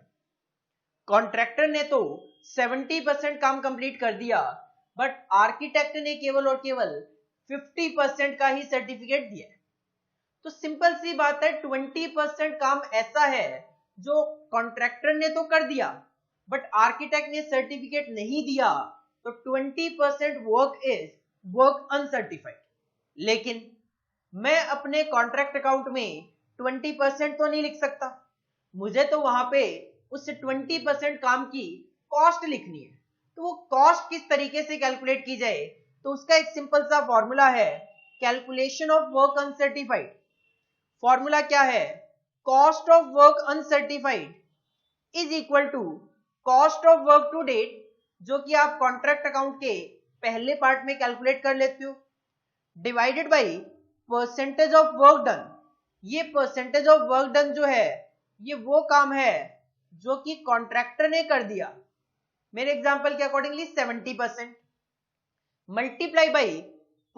कॉन्ट्रैक्टर ने तो 70% काम कंप्लीट कर दिया, बट आर्किटेक्ट ने केवल और केवल 50% का ही सर्टिफिकेट दिया है। तो सिंपल सी बात है, 20% काम ऐसा है जो कॉन्ट्रैक्टर ने तो कर दिया, बट आर्किटेक्ट ने सर्टिफिकेट नहीं दिया, तो 20% वर्क इज वर्क अनसर्टिफाइड। लेकिन मैं अपने कॉन्ट्रैक्ट अकाउंट में 20% तो नहीं लिख सकता, मुझे तो वहां पे उस 20% काम की कॉस्ट लिखनी है। तो वो कॉस्ट किस तरीके से कैलकुलेट की जाए, तो उसका एक सिंपल सा फॉर्मूला है, calculation of work uncertified. Formula क्या है? Cost of work uncertified is equal to cost of work to date, जो कि आप कॉन्ट्रैक्ट अकाउंट के पहले पार्ट में कैलकुलेट कर लेते हो, divided by percentage of work done. ये परसेंटेज ऑफ वर्क डन जो है, ये वो काम है जो कि कॉन्ट्रैक्टर ने कर दिया, मेरे एग्जांपल के accordingly 70%, multiply by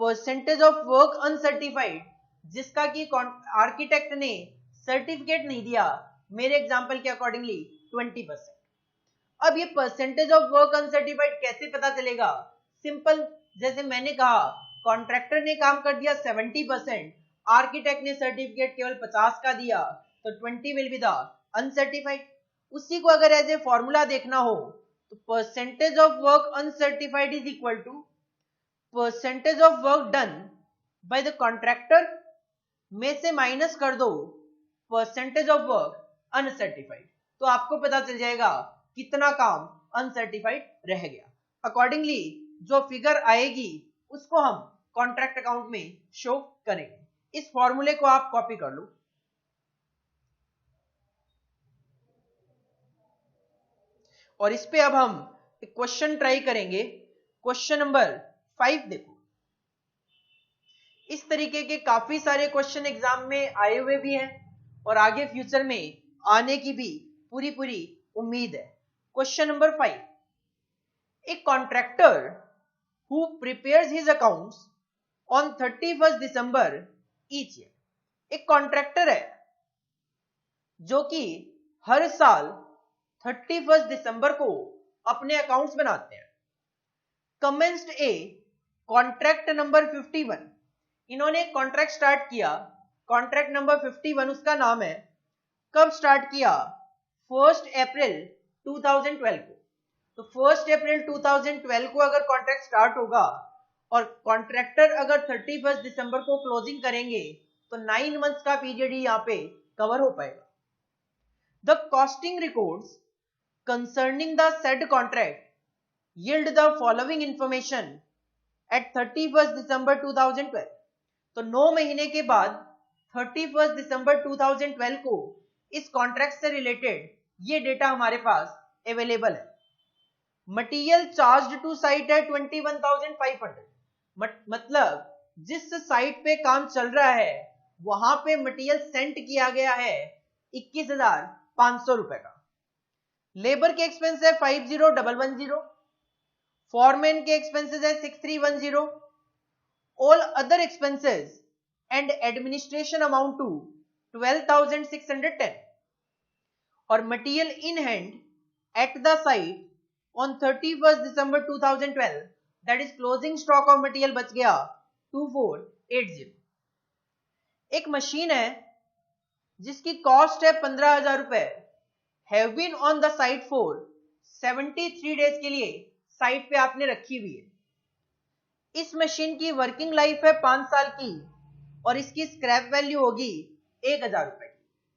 percentage of work uncertified, जिसका कि आर्किटेक्ट ने सर्टिफिकेट नहीं दिया, मेरे एग्जांपल के अकॉर्डिंगली 20%। अब ये परसेंटेज ऑफ वर्क अनसर्टिफाइड कैसे पता चलेगा? सिंपल, जैसे मैंने कहा कॉन्ट्रैक्टर ने काम कर दिया 70%, आर्किटेक्ट ने सर्टिफिकेट केवल 50 का दिया, तो 20 विल बी द अनसर्टिफाइड। उसी को अगर एज ए फॉर्मूला देखना हो तो percentage of work uncertified is equal to percentage of work done by the contractor में से माइनस कर दो परसेंटेज ऑफ वर्क अनसर्टिफाइड, तो आपको पता चल जाएगा कितना काम अनसर्टिफाइड रह गया। अकॉर्डिंगली जो फिगर आएगी उसको हम कॉन्ट्रैक्ट अकाउंट में शो करेंगे। इस फॉर्मूले को आप कॉपी कर लो। और इस पे अब हम एक क्वेश्चन ट्राई करेंगे। क्वेश्चन नंबर 5 देखो, इस तरीके के काफी सारे क्वेश्चन एग्जाम में आए हुए भी हैं और आगे फ्यूचर में आने की भी पूरी पूरी उम्मीद है। Question number 5, a contractor who prepares his accounts on 31 December each year. एक कॉन्ट्रैक्टर है जो कि हर साल 31 दिसंबर को अपने अकाउंट्स बनाते हैं। कमेंस्ड ए कॉन्ट्रैक्ट नंबर 51, इन्होंने कॉन्ट्रैक्ट स्टार्ट किया, कॉन्ट्रैक्ट नंबर 51 उसका नाम है। कब स्टार्ट किया? 1 अप्रैल 2012 को। तो 1 अप्रैल 2012 को अगर कॉन्ट्रैक्ट स्टार्ट होगा और कॉन्ट्रैक्टर अगर 31 दिसंबर को क्लोजिंग करेंगे तो 9 मंथ्स का पीरियड ही यहाँ पे कवर हो पाएगा। The costing records concerning the said contract yield the following information at 31 December 2012। तो 9 महीने के बाद 31 दिसंबर 2012 को इस कॉन्ट्रैक्ट से रिलेटेड ये डेटा हमारे पास अवेलेबल है। मटीरियल चार्ज टू साइट है 21,500, मतलब जिस साइट पे काम चल रहा है वहां पे मटीरियल सेंड किया गया है 21,500 रुपए का। लेबर के एक्सपेंस है 50,110, फॉरमैन के एक्सपेंसेस है 6,310, all other expenses and administration amount to 12,610, और material in hand at the site on 31 December 2012, that is closing stock of material बच गया 2480। एक मशीन है जिसकी कॉस्ट है 15,000 रुपए, have been on the site for 73 days के लिए साइट पे आपने रखी हुई है। इस मशीन की वर्किंग लाइफ है 5 साल की और इसकी स्क्रैप वैल्यू होगी 1,000 रुपए की।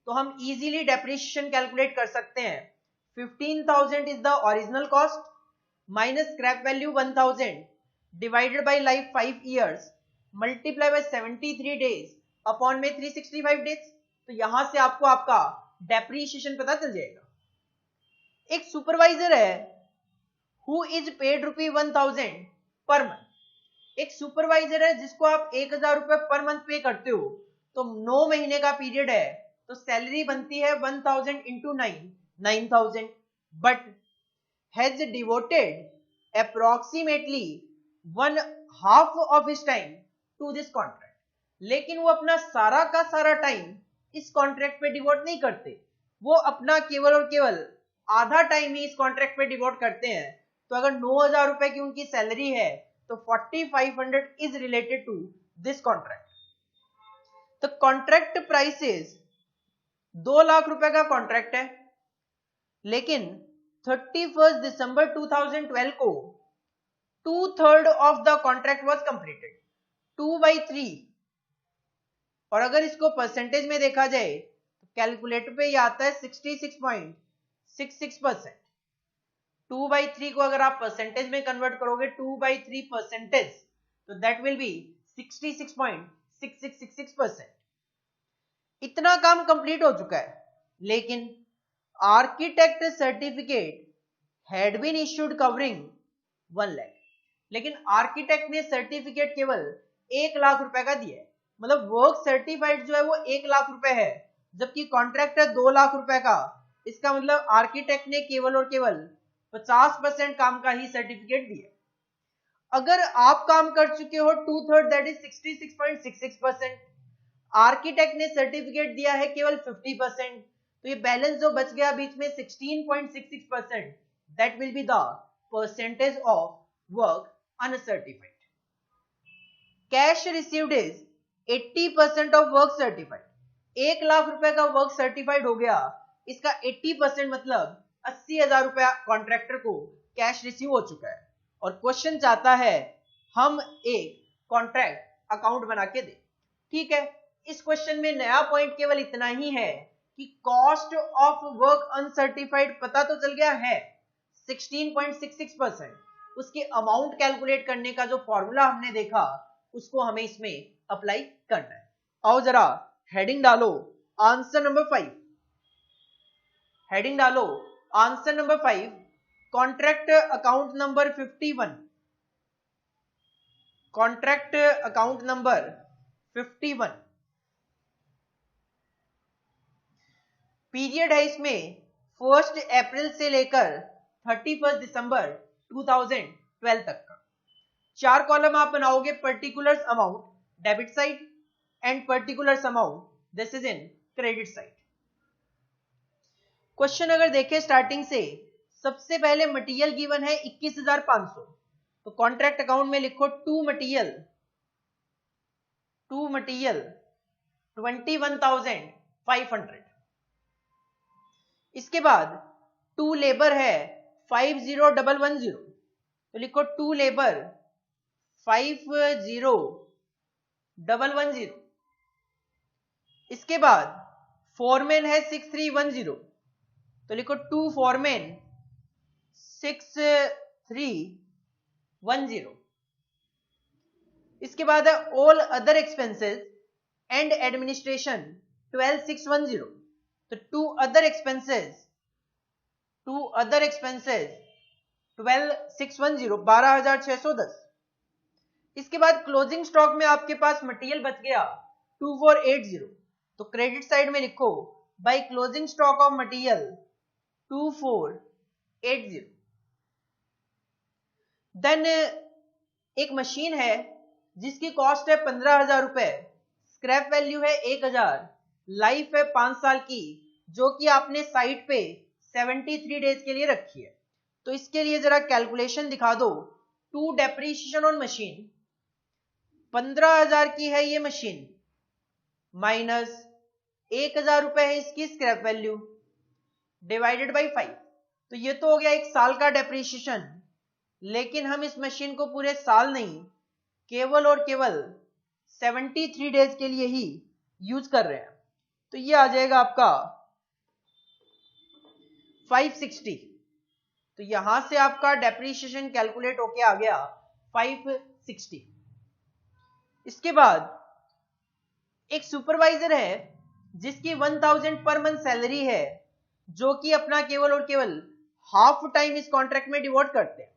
तो हम इजीली डेप्रिसिएशन कैलकुलेट कर सकते हैं। 15,000 is the original cost minus scrap value 1,000 divided by life 5 years multiply by 73 days upon में 365 डेज। तो यहां से आपको आपका डेप्रिसिएशन पता चल जाएगा। एक सुपरवाइजर है who is paid ₹1,000 per month. एक सुपरवाइजर है जिसको आप 1,000 रुपए पर मंथ पे करते हो, तो 9 महीने का पीरियड है तो सैलरी बनती है 1000 into 9000, but has devoted approximately 1/2 of his time to this contract. लेकिन वो अपना सारा का सारा टाइम इस कॉन्ट्रैक्ट पे डिवोट नहीं करते, वो अपना केवल और केवल आधा टाइम ही इस कॉन्ट्रैक्ट पे डिवोट करते हैं। तो अगर 9000 रुपए की उनकी सैलरी है तो 4500 is related to this contract. तो कॉन्ट्रैक्ट प्राइसेस 2 लाख रुपए का कॉन्ट्रैक्ट है, लेकिन 31 दिसंबर 2012 को 2/3 of the contract was completed, 2/3। और अगर इसको परसेंटेज में देखा जाए तो कैलकुलेटर पे ये आता है 66.66%। 2/3 को अगर आप परसेंटेज में कन्वर्ट करोगे 2/3 परसेंटेज, तो दैट विल बी 66.6666%। इतना काम कंप्लीट हो चुका है, लेकिन architect certificate had been issued covering 1 lakh. लेकिन आर्किटेक्ट ने सर्टिफिकेट केवल 1 लाख रुपए का दिया है, मतलब वर्क सर्टिफाइड जो है वो 1 लाख रुपए है, जबकि कॉन्ट्रैक्ट है 2 लाख रुपए का। इसका मतलब आर्किटेक्ट ने केवल और केवल 50% काम का ही सर्टिफिकेट दिया। अगर आप काम कर चुके हो 2/3 दैट इज 66.66%, आर्किटेक्ट ने सर्टिफिकेट दिया है केवल 50%, तो ये बैलेंस जो बच गया बीच में 16.66%, that will be the percentage of work uncertified. Cash received is 80% of work certified. 1 lakh रुपए का वर्क सर्टिफाइड हो गया, इसका 80% मतलब 80,000 रुपया कॉन्ट्रैक्टर को कैश रिसीव हो चुका है। और क्वेश्चन चाहता है हम एक कॉन्ट्रैक्ट अकाउंट बना के दे। ठीक है, इस क्वेश्चन में नया पॉइंट केवल इतना ही है कि कॉस्ट ऑफ वर्क अनसर्टिफाइड पता तो चल गया है 16.66%, उसके अमाउंट कैलकुलेट करने का जो फॉर्मूला हमने देखा उसको हमें इसमें अप्लाई करना है। आओ जरा हेडिंग डालो आंसर नंबर 5। हेडिंग डालो answer number 5, contract account number 51। Contract account number 51। Period है इसमें 1 अप्रैल से लेकर 31 दिसंबर 2012 तक का। 4 कॉलम आप बनाओगे, particulars amount debit side and particulars amount this is in credit side. Question अगर देखें स्टार्टिंग से, सबसे पहले मटेरियल गिवन है 21,500, तो कॉन्ट्रैक्ट अकाउंट में लिखो टू मटेरियल 21,500। इसके बाद टू लेबर है 50,110, तो लिखो टू लेबर 50,110। इसके बाद फोरमैन है 6310, तो लिखो टू फोरमैन 6310। इसके बाद है all other expenses and administration 12,610, तो टू अदर एक्सपेंसेस 12,610 12,610। इसके बाद क्लोजिंग स्टॉक में आपके पास मटेरियल बच गया 2480, तो क्रेडिट साइड में लिखो by closing stock of material 2480। Then एक मशीन है जिसकी कॉस्ट है 15,000 रुपए, स्क्रैप वैल्यू है 1,000, लाइफ है 5 साल की, जो कि आपने साइट पे 73 डेज के लिए रखी है। तो इसके लिए जरा कैलकुलेशन दिखा दो। टू डेप्रीशिएशन ऑन मशीन, 15,000 की है ये मशीन, माइनस 1,000 रुपए है इसकी स्क्रैप वैल्यू, डिवाइडेड बाई 5, तो ये तो हो गया 1 साल का डेप्रीशिएशन। लेकिन हम इस मशीन को पूरे साल नहीं, केवल और केवल 73 डेज के लिए ही यूज कर रहे हैं, तो ये आ जाएगा आपका 560। तो यहां से आपका डेप्रीशिएशन कैलकुलेट होके आ गया 560। इसके बाद एक सुपरवाइजर है जिसकी 1000 पर मंथ सैलरी है, जो कि अपना केवल और केवल हाफ टाइम इस कॉन्ट्रैक्ट में डिवोट करते हैं,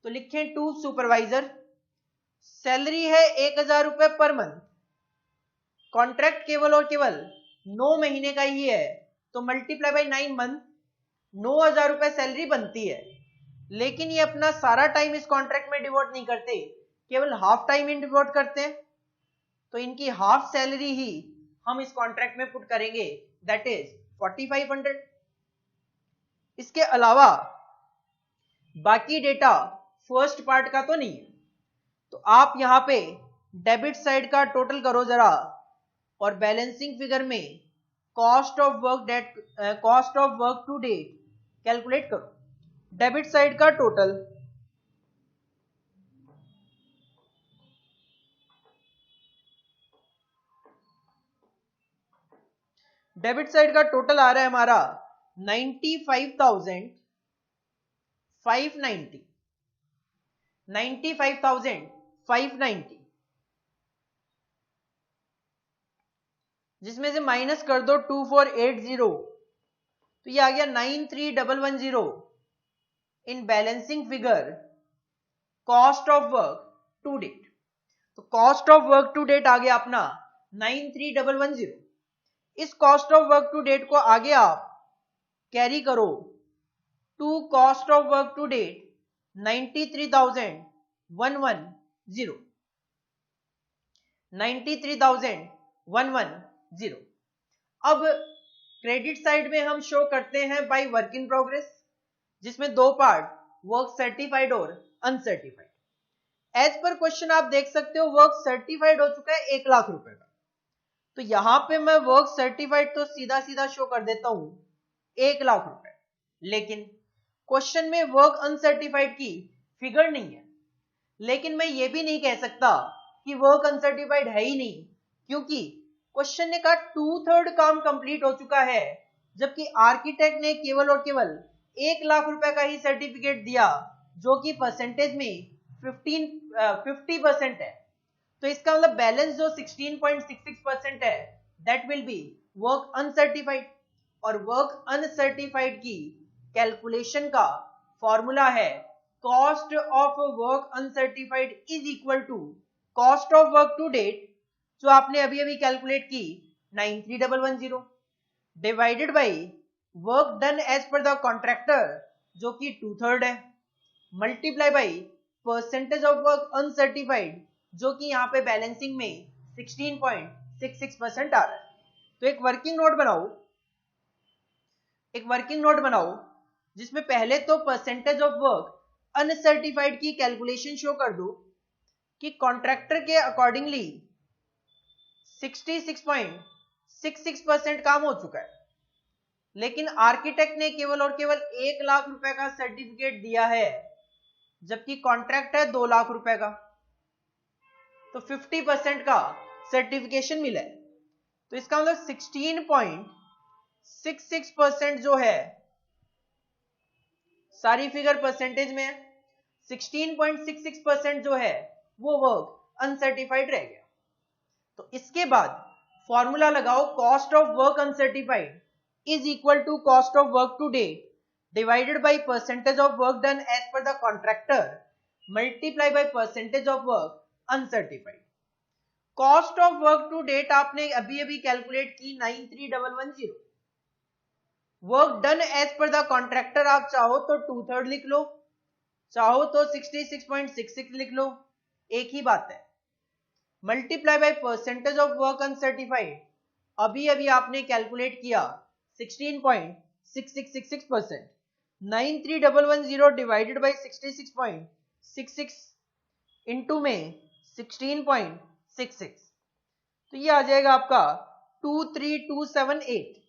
तो लिखें टू सुपरवाइजर, सैलरी है 1,000 रुपए पर मंथ, कॉन्ट्रैक्ट केवल और केवल 9 महीने का ही है, तो मल्टीप्लाई बाई 9 मंथ, 9,000 रुपए सैलरी बनती है। लेकिन ये अपना सारा टाइम इस कॉन्ट्रैक्ट में डिवोट नहीं करते, केवल हाफ टाइम इन डिवोट करते हैं, तो इनकी हाफ सैलरी ही हम इस कॉन्ट्रैक्ट में पुट करेंगे, दैट इज 4500। इसके अलावा बाकी डेटा फर्स्ट पार्ट का तो नहीं है, तो आप यहां पे डेबिट साइड का टोटल करो जरा, और बैलेंसिंग फिगर में cost of work to date calculate करो। डेबिट साइड का टोटल, डेबिट साइड का टोटल आ रहा है हमारा 95,590, 95,590, जिसमें से माइनस कर दो 2480, तो ये आ गया 93,110 in balancing figure cost of work to date. तो cost of work to date आ गया अपना 93,110। इस cost of work to date को आगे आप कैरी करो to cost of work to date 93,110, 93,110। अब क्रेडिट साइड में हम शो करते हैं बाय वर्क इन प्रोग्रेस, जिसमें दो पार्ट, वर्क सर्टिफाइड और अनसर्टिफाइड। एज पर क्वेश्चन आप देख सकते हो वर्क सर्टिफाइड हो चुका है 1 लाख रुपए का, तो यहां पे मैं वर्क सर्टिफाइड तो सीधा सीधा शो कर देता हूं 1 लाख रुपए, लेकिन क्वेश्चन में वर्क अनसर्टिफाइड की फिगर नहीं है। लेकिन मैं ये भी नहीं कह सकता कि वर्क अनसर्टिफाइड है ही नहीं, क्योंकि क्वेश्चन ने कहा 2/3 काम कंप्लीट हो चुका है, जबकि आर्किटेक्ट ने केवल और केवल 1 लाख रुपए का ही सर्टिफिकेट दिया, जो कि परसेंटेज में 50% है। तो इसका मतलब बैलेंस जो 16.66% है, that will be work uncertified. और वर्क अनसर्टिफाइड की कैलकुलेशन का फॉर्मूला है cost of work uncertified is equal to cost of work to date, जो आपने अभी अभी कैलकुलेट की 93,110, divided by work done as per the contractor, जो कि 2/3 है, multiply by percentage of work uncertified, जो कि यहाँ पे बैलेंसिंग में 16.66% आ रहा है। तो एक वर्किंग नोट बनाओ जिसमें पहले तो परसेंटेज ऑफ वर्क अनसर्टिफाइड की कैलकुलेशन शो कर दो कि कॉन्ट्रैक्टर के अकॉर्डिंगली 66.66% काम हो चुका है, लेकिन आर्किटेक्ट ने केवल और केवल 1 लाख रुपए का सर्टिफिकेट दिया है, जबकि कॉन्ट्रैक्ट है 2 लाख रुपए का, तो 50% का सर्टिफिकेशन मिला है। तो इसका मतलब 16.66% जो है, सारी फिगर परसेंटेज में है, 16.66% जो है वो वर्क अनसर्टिफाइड रह गया। तो इसके बाद फॉर्मूला लगाओ cost of work uncertified is equal to cost of work to date divided by percentage of work done as per the contractor multiply by percentage of work uncertified. Cost of work to date आपने अभी अभी calculate की 93,110, work done as per the contractor आप चाहो तो 2/3 लिख लो, चाहो तो 66.66 लिख लो, एक ही बात है। Multiply by percentage of work uncertified, अभी अभी आपने कैलकुलेट किया 16.6666%, 93,110 डिवाइडेड बाय 66.66 इनटू में 16.66, तो ये आ जाएगा आपका 23,278,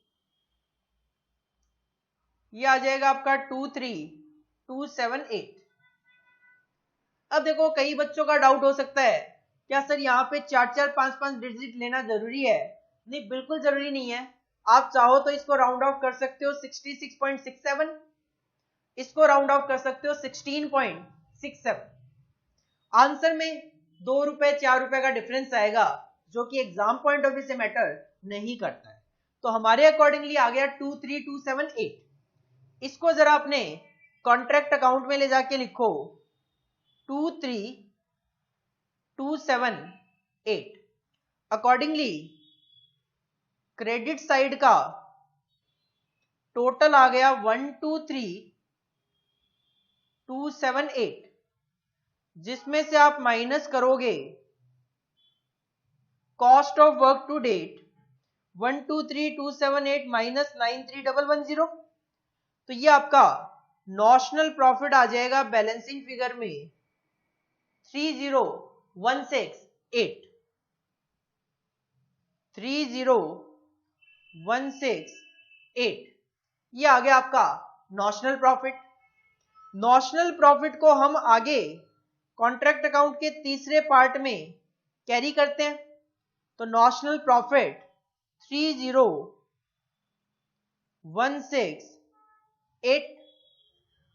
ये आ जाएगा आपका 23,278। अब देखो कई बच्चों का डाउट हो सकता है, क्या सर यहाँ पे 4-4 5-5 डिजिट लेना जरूरी है? नहीं, बिल्कुल जरूरी नहीं है। आप चाहो तो इसको राउंड ऑफ कर सकते हो 66.67, इसको राउंड ऑफ कर सकते हो 16.67। आंसर में 2 रुपए 4 रुपए का डिफरेंस आएगा, जो कि एग्जाम पॉइंट ऑफ व्यू से मैटर नहीं करता है। तो हमारे अकॉर्डिंगली आ गया 23,278। इसको जरा अपने कॉन्ट्रैक्ट अकाउंट में ले जाके लिखो 23,278। अकॉर्डिंगली क्रेडिट साइड का टोटल आ गया 123,278, जिसमें से आप माइनस करोगे cost of work to date 123,278 minus 93,110, तो ये आपका नॉशनल प्रॉफिट आ जाएगा बैलेंसिंग फिगर में 30,168 ये आ गया आपका नॉशनल प्रॉफिट। नॉशनल प्रॉफिट को हम आगे कॉन्ट्रैक्ट अकाउंट के तीसरे पार्ट में कैरी करते हैं, तो नॉशनल प्रॉफिट 30,168।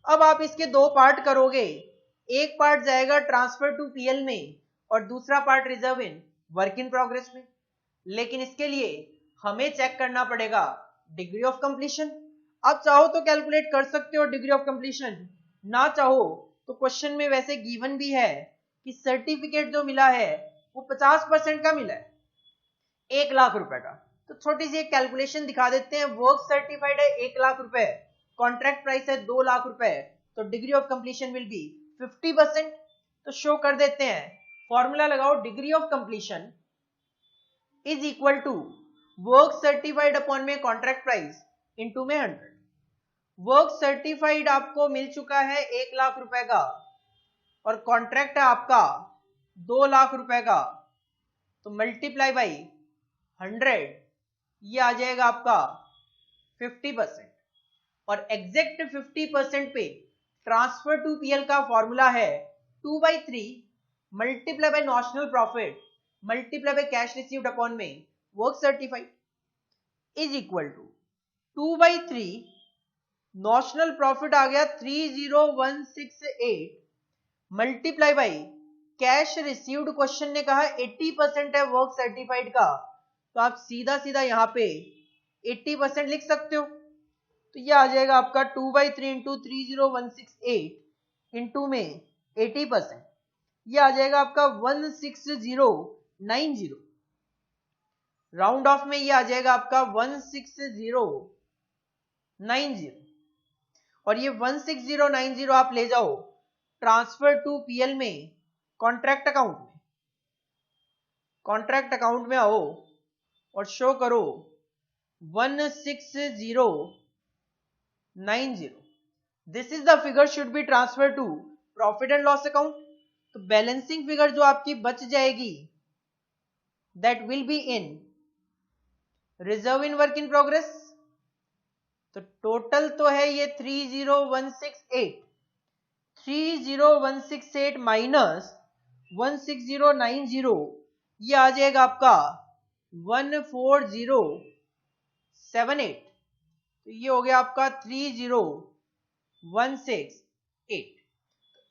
अब आप इसके दो पार्ट करोगे, एक पार्ट जाएगा ट्रांसफर टू पीएल में और दूसरा part reserve in work in progress में। लेकिन इसके लिए हमें चेक करना पड़ेगा डिग्री ऑफ कंप्लीशन। आप चाहो तो कैलकुलेट कर सकते हो डिग्री ऑफ कंप्लीशन, ना चाहो तो क्वेश्चन में वैसे गिवन भी है कि सर्टिफिकेट जो मिला है वो 50% का मिला है, 1 लाख रुपए का। तो छोटी सी एक कैलकुलेशन दिखा देते हैं। वर्क सर्टिफाइड है 1 लाख रुपए, कॉन्ट्रैक्ट प्राइस है 2 लाख रुपए, तो degree of completion will be 50%। तो शो कर देते हैं, फॉर्मूला लगाओ, degree of completion is equal to work certified upon में कॉन्ट्रैक्ट प्राइस इनटू में 100। वर्क सर्टिफाइड आपको मिल चुका है 1 लाख रुपए का और कॉन्ट्रैक्ट है आपका 2 लाख रुपए का, तो मल्टीप्लाई बाई 100, ये आ जाएगा आपका 50%। और एग्जैक्ट 50% पे ट्रांसफर टू पीएल का फॉर्मूला है 2/3 multiply by notional profit multiply by cash received upon में work certified is equal to 2/3 notional profit आ गया 30,168 multiply by cash received, question ने कहा 80% है वर्क सर्टिफाइड का, तो आप सीधा सीधा यहाँ पे 80% लिख सकते हो। तो ये आ जाएगा आपका 2/3 इंटू 30,168 इंटू में 80%, ये आ जाएगा आपका 16090। राउंड ऑफ में ये आ जाएगा आपका 16090, और ये 16090 आप ले जाओ ट्रांसफर टू पीएल में कॉन्ट्रैक्ट अकाउंट में। कॉन्ट्रैक्ट अकाउंट में आओ और शो करो 16090, this is the figure should be transfer to profit and loss account. तो बैलेंसिंग फिगर जो आपकी बच जाएगी that will be in reserve in work in progress. तो टोटल तो है ये 30,168 माइनस 16090, ये आ जाएगा आपका 14078, तो ये हो गया आपका 30,168।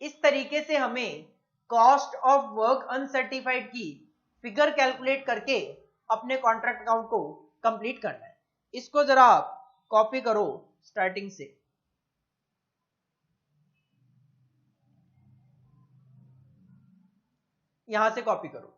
इस तरीके से हमें कॉस्ट ऑफ वर्क अनसर्टिफाइड की फिगर कैलकुलेट करके अपने कॉन्ट्रैक्ट अकाउंट को कंप्लीट करना है। इसको जरा आप कॉपी करो स्टार्टिंग से। यहां से कॉपी करो।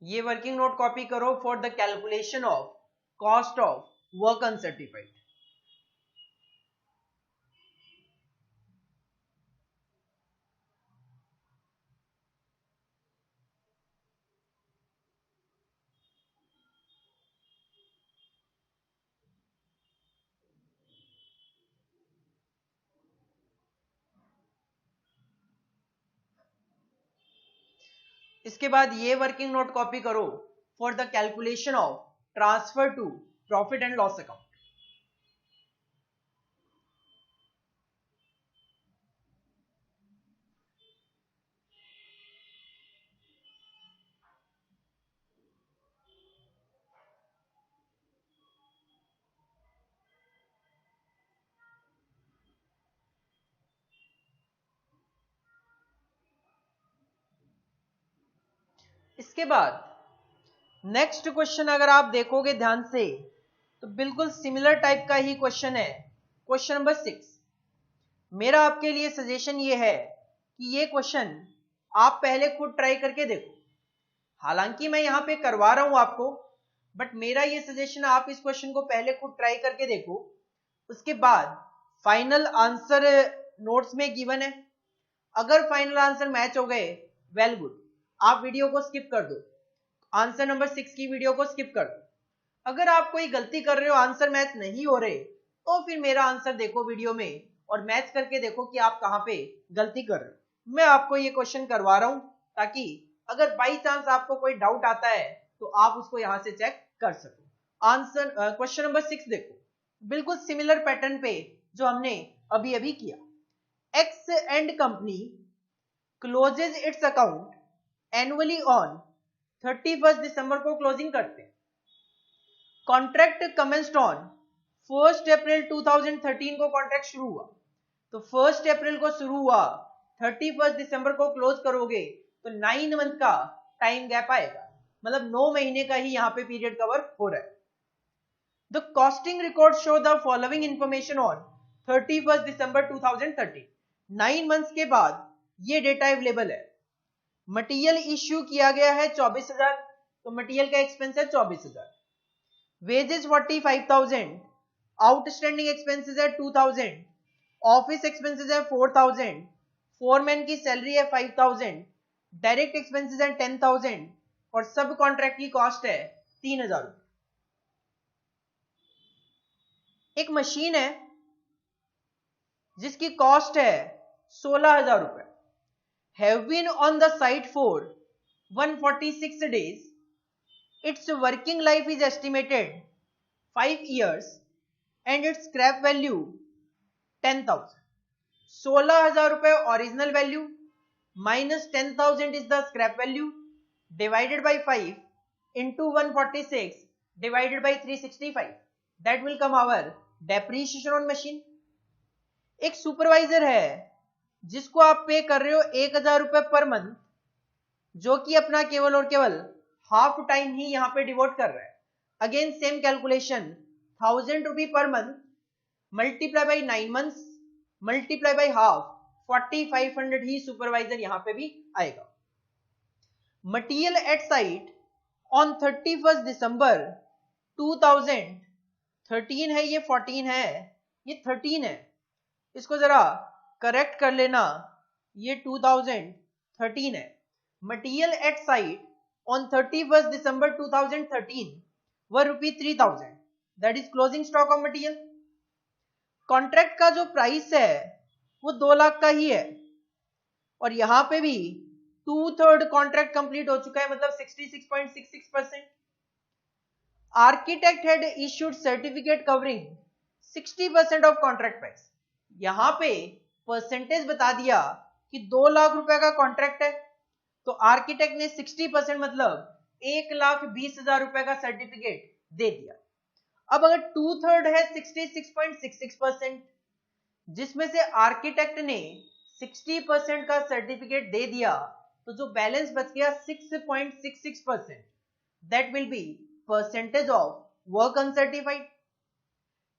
ये वर्किंग नोट कॉपी करो for the calculation of cost of work uncertified. इसके बाद ये वर्किंग नोट कॉपी करो for the calculation of transfer to profit and loss account. इसके बाद नेक्स्ट क्वेश्चन अगर आप देखोगे ध्यान से तो बिल्कुल सिमिलर टाइप का ही क्वेश्चन है, क्वेश्चन नंबर 6। मेरा आपके लिए सजेशन ये है कि ये क्वेश्चन आप पहले खुद ट्राई करके देखो। हालांकि मैं यहां पे करवा रहा हूं आपको, बट मेरा ये सजेशन आप इस क्वेश्चन को पहले खुद ट्राई करके देखो, उसके बाद फाइनल आंसर नोट्स में गिवन है। अगर फाइनल आंसर मैच हो गए वेल गुड, आप वीडियो को स्किप कर दो, आंसर नंबर 6 की वीडियो को स्किप कर दो। अगर आप कोई गलती कर रहे हो, आंसर मैच नहीं हो रहे, तो फिर मेरा आंसर देखो वीडियो में और मैच करके देखो कि आप कहां पे गलती कर रहे हो। मैं आपको ये क्वेश्चन करवा रहा हूं ताकि अगर बाई चांस आपको कोई डाउट आता है तो आप उसको यहां से चेक कर सको। आंसर क्वेश्चन नंबर 6 देखो, बिल्कुल सिमिलर पैटर्न पे जो हमने अभी अभी किया। X and company closes its account annually on 31 December को क्लोजिंग करते हैं। कॉन्ट्रैक्ट कमेंस्ड ऑन 1 अप्रैल 2013 को कॉन्ट्रैक्ट शुरू हुआ, तो 1 अप्रैल को शुरू हुआ, 31 दिसंबर को क्लोज करोगे तो 9 मंथ का टाइम गैप आएगा, मतलब 9 महीने का ही यहां पे पीरियड कवर हो रहा है। The costing record show the following information on 31 December 2013। 9 months के बाद ये डेटा अवेलेबल है। मटेरियल इश्यू किया गया है 24,000, तो मटेरियल का एक्सपेंस है 24,000। वेजेस 45,000, आउटस्टैंडिंग एक्सपेंसेस है 2,000, ऑफिस एक्सपेंसेस है 4,000, फोरमैन की सैलरी है 5,000, डायरेक्ट एक्सपेंसेस है 10,000 और सब कॉन्ट्रैक्ट की कॉस्ट है 3,000। एक मशीन है जिसकी कॉस्ट है 16,000 रुपए, have been on the site for 146 days, its working life is estimated 5 years and its scrap value 10,000। 16,000 रुपए original value minus 10,000 is the scrap value divided by 5 into 146 divided by 365, that will come our depreciation on machine। एक supervisor है जिसको आप पे कर रहे हो 1,000 रुपए पर मंथ, जो कि अपना केवल और केवल हाफ टाइम ही यहां पे डिवोट कर रहा है। Again same calculation, 1,000 rupee per month multiply by 9 months multiply by half, 4,500 he supervisor यहां पे भी आएगा। मटीरियल एट साइट ऑन 31 दिसंबर 2013 है, ये 14 है, ये 13 है, इसको जरा करेक्ट कर लेना, ये 2013 है। Material eight site on 31 December 2013 were ₹3,000, that is closing stock of material. Contract का जो प्राइस है वो 2 लाख का ही है और यहां पे भी 2/3 कॉन्ट्रैक्ट कंप्लीट हो चुका है, मतलब 66.66%। Architect had issued certificate covering 60% of contract price. यहां पे परसेंटेज बता दिया कि 2 लाख रुपए का कॉन्ट्रैक्ट है, तो आर्किटेक्ट ने 60% मतलब 1,20,000 रुपए का सर्टिफिकेट दे दिया। अब अगर 2/3 है 66.66%, जिसमें से आर्किटेक्ट ने 60% का सर्टिफिकेट दे दिया, तो जो बैलेंस बच गया 6.66%, that will be percentage of work uncertified.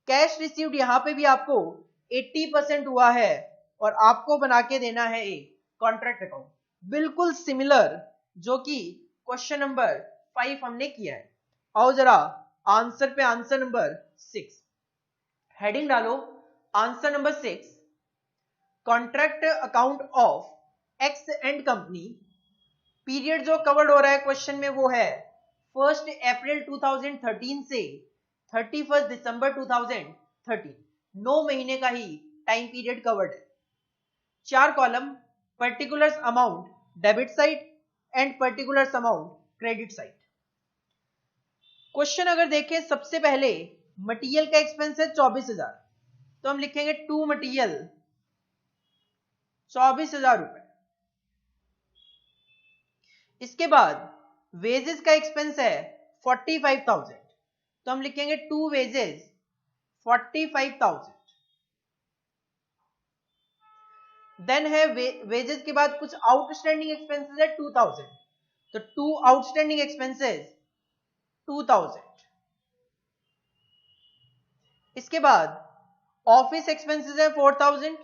Cash received यहां पे भी आपको 80% हुआ है और आपको बना के देना है एक कॉन्ट्रैक्ट अकाउंट, बिल्कुल सिमिलर जो कि क्वेश्चन नंबर 5 हमने किया है। आओ जरा आंसर पे, आंसर नंबर 6 हेडिंग डालो, answer number 6 contract account of x and company. Period जो कवर्ड हो रहा है क्वेश्चन में वो है 1 अप्रैल 2013 से 31 दिसंबर 2013, 9 महीने का ही टाइम पीरियड कवर्ड है। 4 column, particulars amount debit side and particulars amount credit side. Question अगर देखें, सबसे पहले मटेरियल का एक्सपेंस है 24,000, तो हम लिखेंगे टू मटेरियल 24,000 रुपए। इसके बाद वेजेस का एक्सपेंस है 45,000, तो हम लिखेंगे टू वेजेस 45,000। देन है वेजेस के बाद कुछ आउटस्टैंडिंग एक्सपेंसेस है 2,000, तो 2 आउटस्टैंडिंग एक्सपेंसेस 2000। इसके बाद ऑफिस एक्सपेंसेस है 4000,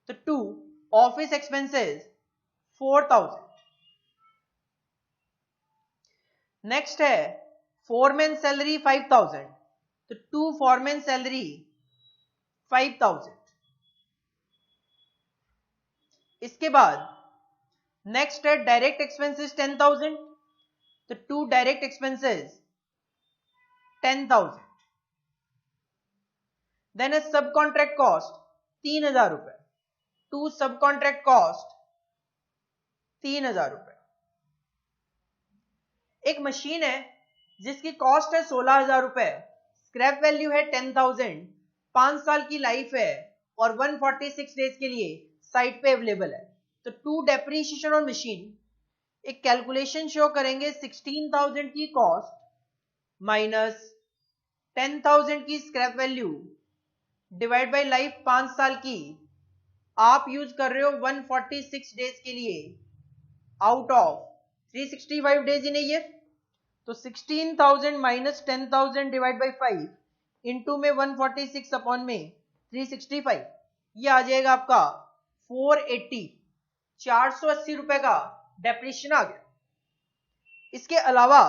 तो 2 ऑफिस एक्सपेंसेस 4000। नेक्स्ट है फोरमैन सैलरी 5000, तो 2 फोरमैन सैलरी 5000। इसके बाद नेक्स्ट है डायरेक्ट एक्सपेंसेस 10,000, तो 2 डायरेक्ट एक्सपेंसेस 10,000। देन है सब कॉन्ट्रैक्ट कॉस्ट 3,000 रुपए, 2 सब कॉन्ट्रैक्ट कॉस्ट 3,000 रुपए। एक मशीन है जिसकी कॉस्ट है 16,000 रुपए, स्क्रैप वैल्यू है 10,000, 5 साल की लाइफ है और 146 डेज के लिए साइट पे अवेलेबल है। तो 2 डेप्रिसिएशन ऑन मशीन, एक कैलकुलेशन शो करेंगे 16,000 की कॉस्ट माइनस 10,000 की scrap value divide by life 5 साल की। आप यूज कर रहे हो 146 डेज के लिए out of 365 days in a year. तो 16,000 माइनस 10,000 डिवाइड बाई 5 इंटू में 146 अपॉन में 365, ये आ जाएगा आपका 480, 480 रुपए का डेप्रिसिएशन आ गया। इसके अलावा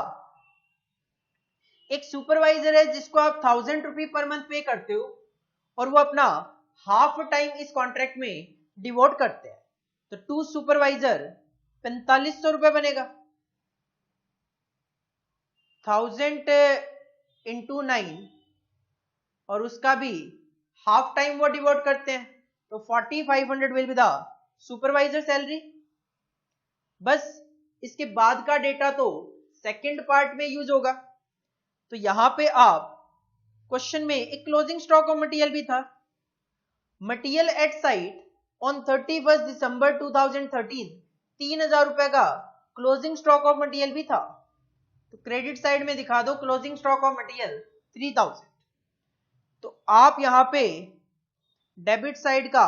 एक सुपरवाइजर है जिसको आप 1,000 रुपये पर मंथ पे करते हो और वो अपना हाफ टाइम इस कॉन्ट्रैक्ट में डिवोट करते हैं, तो 2 सुपरवाइजर 4500 रुपए बनेगा। 1000 इंटू 9 और उसका भी हाफ टाइम वो डिवोट करते हैं, तो 4500 will be the supervisor salary. बस इसके बाद का डेटा तो सेकंड पार्ट में यूज होगा। तो यहां पे आप क्वेश्चन में एक क्लोजिंग स्टॉक ऑफ मटेरियल भी था। मटेरियल एट साइट ऑन 31 दिसंबर 2013 3,000 रुपए का क्लोजिंग स्टॉक ऑफ मटेरियल भी था। तो क्रेडिट साइड में दिखा दो क्लोजिंग स्टॉक ऑफ मटेरियल 3,000। तो आप यहां पे डेबिट साइड का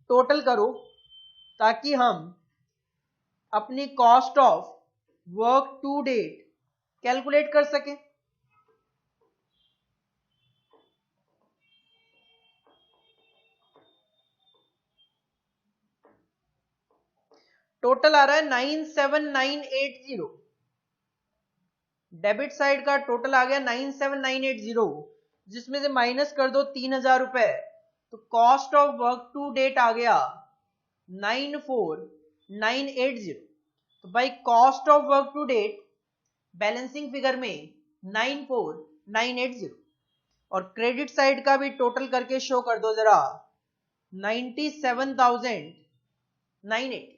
टोटल करो ताकि हम अपनी cost of work to date calculate कर सकें। टोटल आ रहा है 97980। डेबिट साइड का टोटल आ गया 97980, जिसमें से माइनस कर दो 3,000 रुपए, तो cost of work to date आ गया 94,980। तो भाई cost of work to date balancing figure में 94,980 और क्रेडिट साइड का भी टोटल करके शो कर दो जरा 97,980।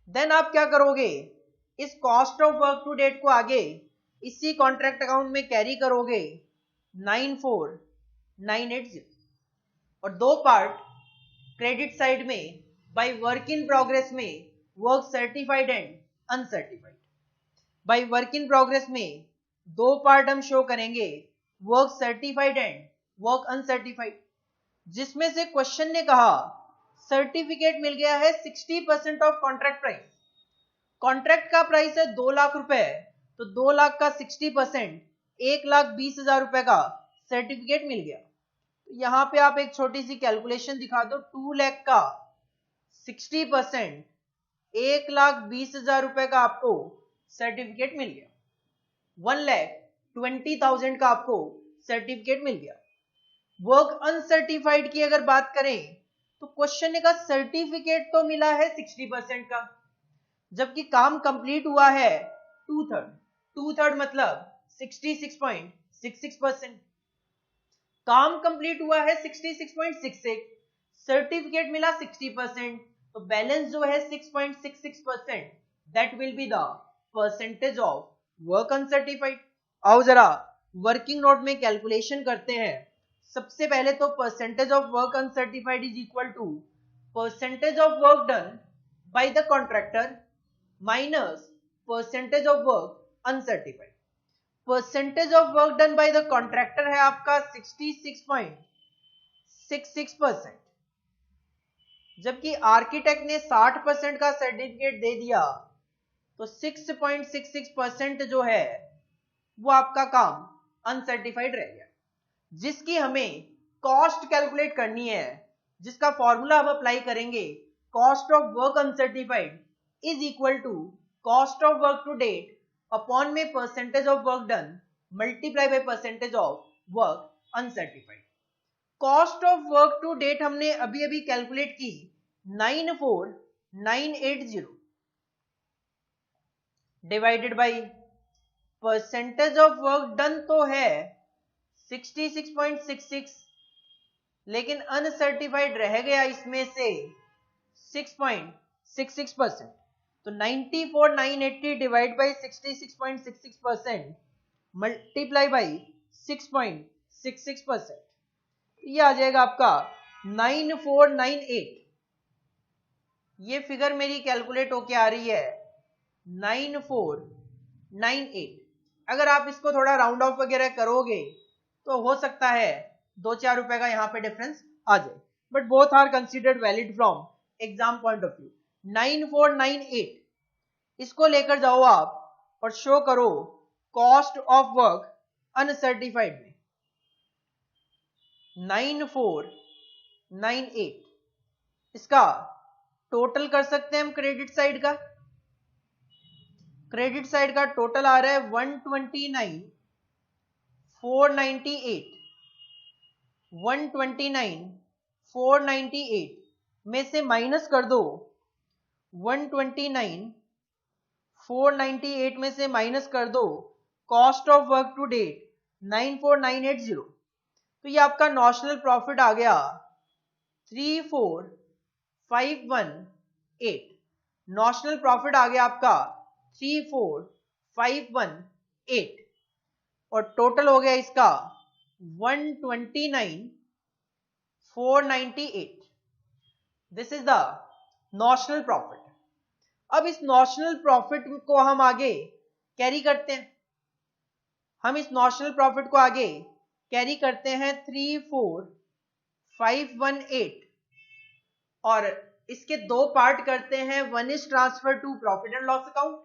देन आप क्या करोगे, इस cost of work to date को आगे इसी कॉन्ट्रैक्ट अकाउंट में कैरी करोगे 94,980 और 2 पार्ट क्रेडिट साइड में बाय वर्क इन प्रोग्रेस में work certified and uncertified. Bye work in progress में 2 पार्ट हम शो करेंगे work certified and work uncertified, जिसमें से क्वेश्चन ने कहा सर्टिफिकेट मिल गया है 60% ऑफ कॉन्ट्रैक्ट प्राइस। कॉन्ट्रैक्ट का प्राइस है 2 लाख रुपए, तो 2 लाख का 60% 1,20,000 रुपए का सर्टिफिकेट मिल गया। यहां पे आप एक छोटी सी कैलकुलेशन दिखा दो, 2 लाख का 60% 1,20,000 रुपए का आपको सर्टिफिकेट मिल गया। 1,20,000 का आपको सर्टिफिकेट मिल गया। वर्क अनसर्टिफाइड की अगर बात करें तो क्वेश्चन ने कहा सर्टिफिकेट तो मिला है 60% का, जबकि काम कंप्लीट हुआ है 2/3 मतलब 66.66%। काम कंप्लीट हुआ है 66.66, सर्टिफिकेट मिला 60%, तो बैलेंस जो है 6.66%, that will be the percentage of work uncertified. आओ जरा वर्किंग नोट में कैलकुलेशन करते हैं। सबसे पहले तो percentage of work uncertified is equal to percentage of work done by the contractor minus percentage of work uncertified. Percentage of work done by the contractor है आपका 66.66%। जबकि आर्किटेक्ट ने 60% का सर्टिफिकेट दे दिया, तो 6.66% जो है वो आपका काम अनसर्टिफाइड रह गया, जिसकी हमें कॉस्ट कैलकुलेट करनी है, जिसका फॉर्मूला हम अप्लाई करेंगे, cost of work uncertified is equal to cost of work to date upon में percentage of work done multiply by percentage of work uncertified. Cost of work to date हमने अभी अभी calculate की 94980 divided by percentage of work done तो है 66.66, लेकिन uncertified रह गया इसमें से 6.66%। तो 94,980 डिवाइड बाई 66.66% मल्टीप्लाई बाई 6.66%, ये आ जाएगा आपका 9498। ये फिगर मेरी कैलकुलेट होके आ रही है 9498। अगर आप इसको थोड़ा राउंड ऑफ वगैरह करोगे तो हो सकता है 2-4 रुपए का यहाँ पे डिफरेंस आ जाए, but both are considered valid from exam point of view. 9498 इसको लेकर जाओ आप और शो करो कॉस्ट ऑफ वर्क अनसर्टिफाइड में। 9498 इसका टोटल कर सकते हैं हम क्रेडिट साइड का। क्रेडिट साइड का टोटल आ रहा है 129,498। 129,498 में से माइनस कर दो 129,498 में से माइनस कर दो cost of work to date 94,980, तो ये आपका नॉशनल प्रॉफिट आ गया 34,518। नॉशनल प्रॉफिट आ गया आपका 34,518 और टोटल हो गया इसका 129,498। This is the notional profit. अब इस नॉशनल प्रॉफिट को हम आगे कैरी करते हैं, हम इस नॉशनल प्रॉफिट को आगे कैरी करते हैं 34,518 और इसके दो पार्ट करते हैं। One is transfer to profit and loss account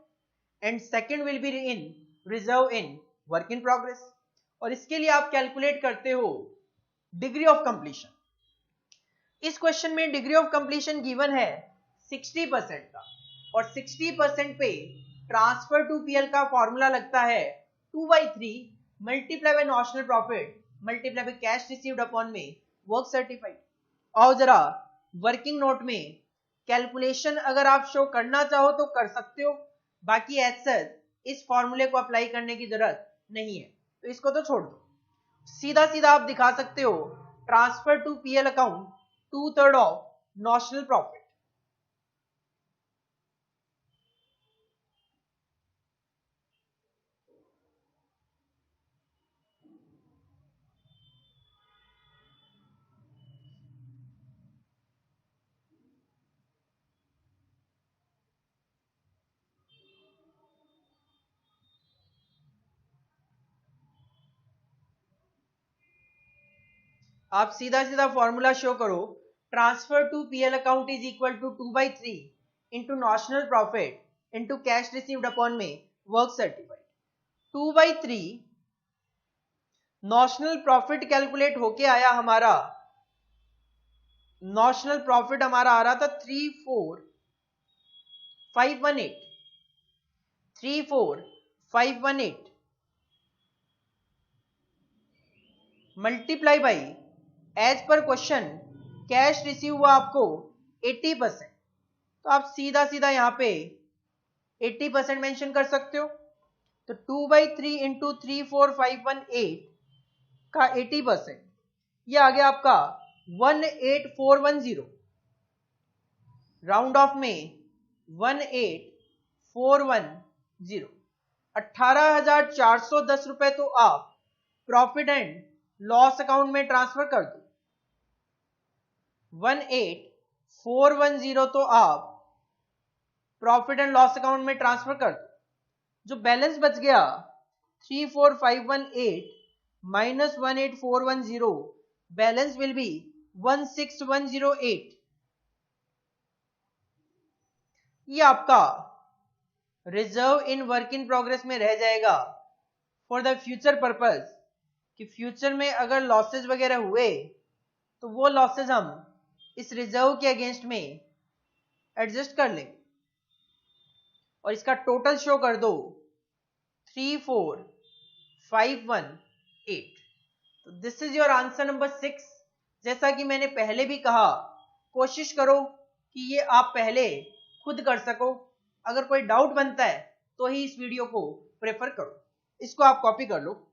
and second will be in reserve in work in progress. और इसके लिए आप कैलकुलेट करते हो डिग्री ऑफ कंप्लीशन। इस क्वेश्चन में डिग्री ऑफ कंप्लीशन गिवन है 60% का, और 60% पे ट्रांसफर टू पीएल का फॉर्मूला लगता है 2/3 multiply by notional profit multiply by cash received upon में वर्क सर्टिफाइड। और जरा वर्किंग नोट में कैलकुलेशन अगर आप शो करना चाहो तो कर सकते हो, बाकी एज सच इस फॉर्मूले को अप्लाई करने की जरूरत नहीं है, तो इसको तो छोड़ दो। सीधा सीधा आप दिखा सकते हो transfer to PL account 2/3 of notional profit. आप सीधा सीधा फॉर्मूला शो करो, transfer to PL account is equal to 2/3 into notional profit into cash received upon में work certified. 2/3 notional profit calculate होके आया हमारा, नॉशनल प्रॉफिट हमारा आ रहा था 34,518 34,518 multiply by as per question cash receive हुआ आपको 80%, तो आप सीधा सीधा यहां पे 80% मेंशन कर सकते हो। तो 2/3 इंटू 34,518 का 80%, ये आ गया आपका 18410। राउंड ऑफ में 18410, 18,410 रुपए तो आप प्रॉफिट एंड लॉस अकाउंट में ट्रांसफर कर दो। 18410 तो आप प्रॉफिट एंड लॉस अकाउंट में ट्रांसफर कर दो। जो बैलेंस बच गया 34,518 माइनस 18410, बैलेंस विल बी 16,108। ये आपका reserve in work in progress में रह जाएगा फॉर द फ्यूचर पर्पस, कि फ्यूचर में अगर लॉसेज वगैरह हुए तो वो लॉसेज हम इस रिजर्व के अगेंस्ट में एडजस्ट कर लेंगे। और इसका टोटल शो कर दो 34518। तो this is your answer number 6। जैसा कि मैंने पहले भी कहा, कोशिश करो कि ये आप पहले खुद कर सको। अगर कोई डाउट बनता है तो ही इस वीडियो को प्रेफर करो। इसको आप कॉपी कर लो।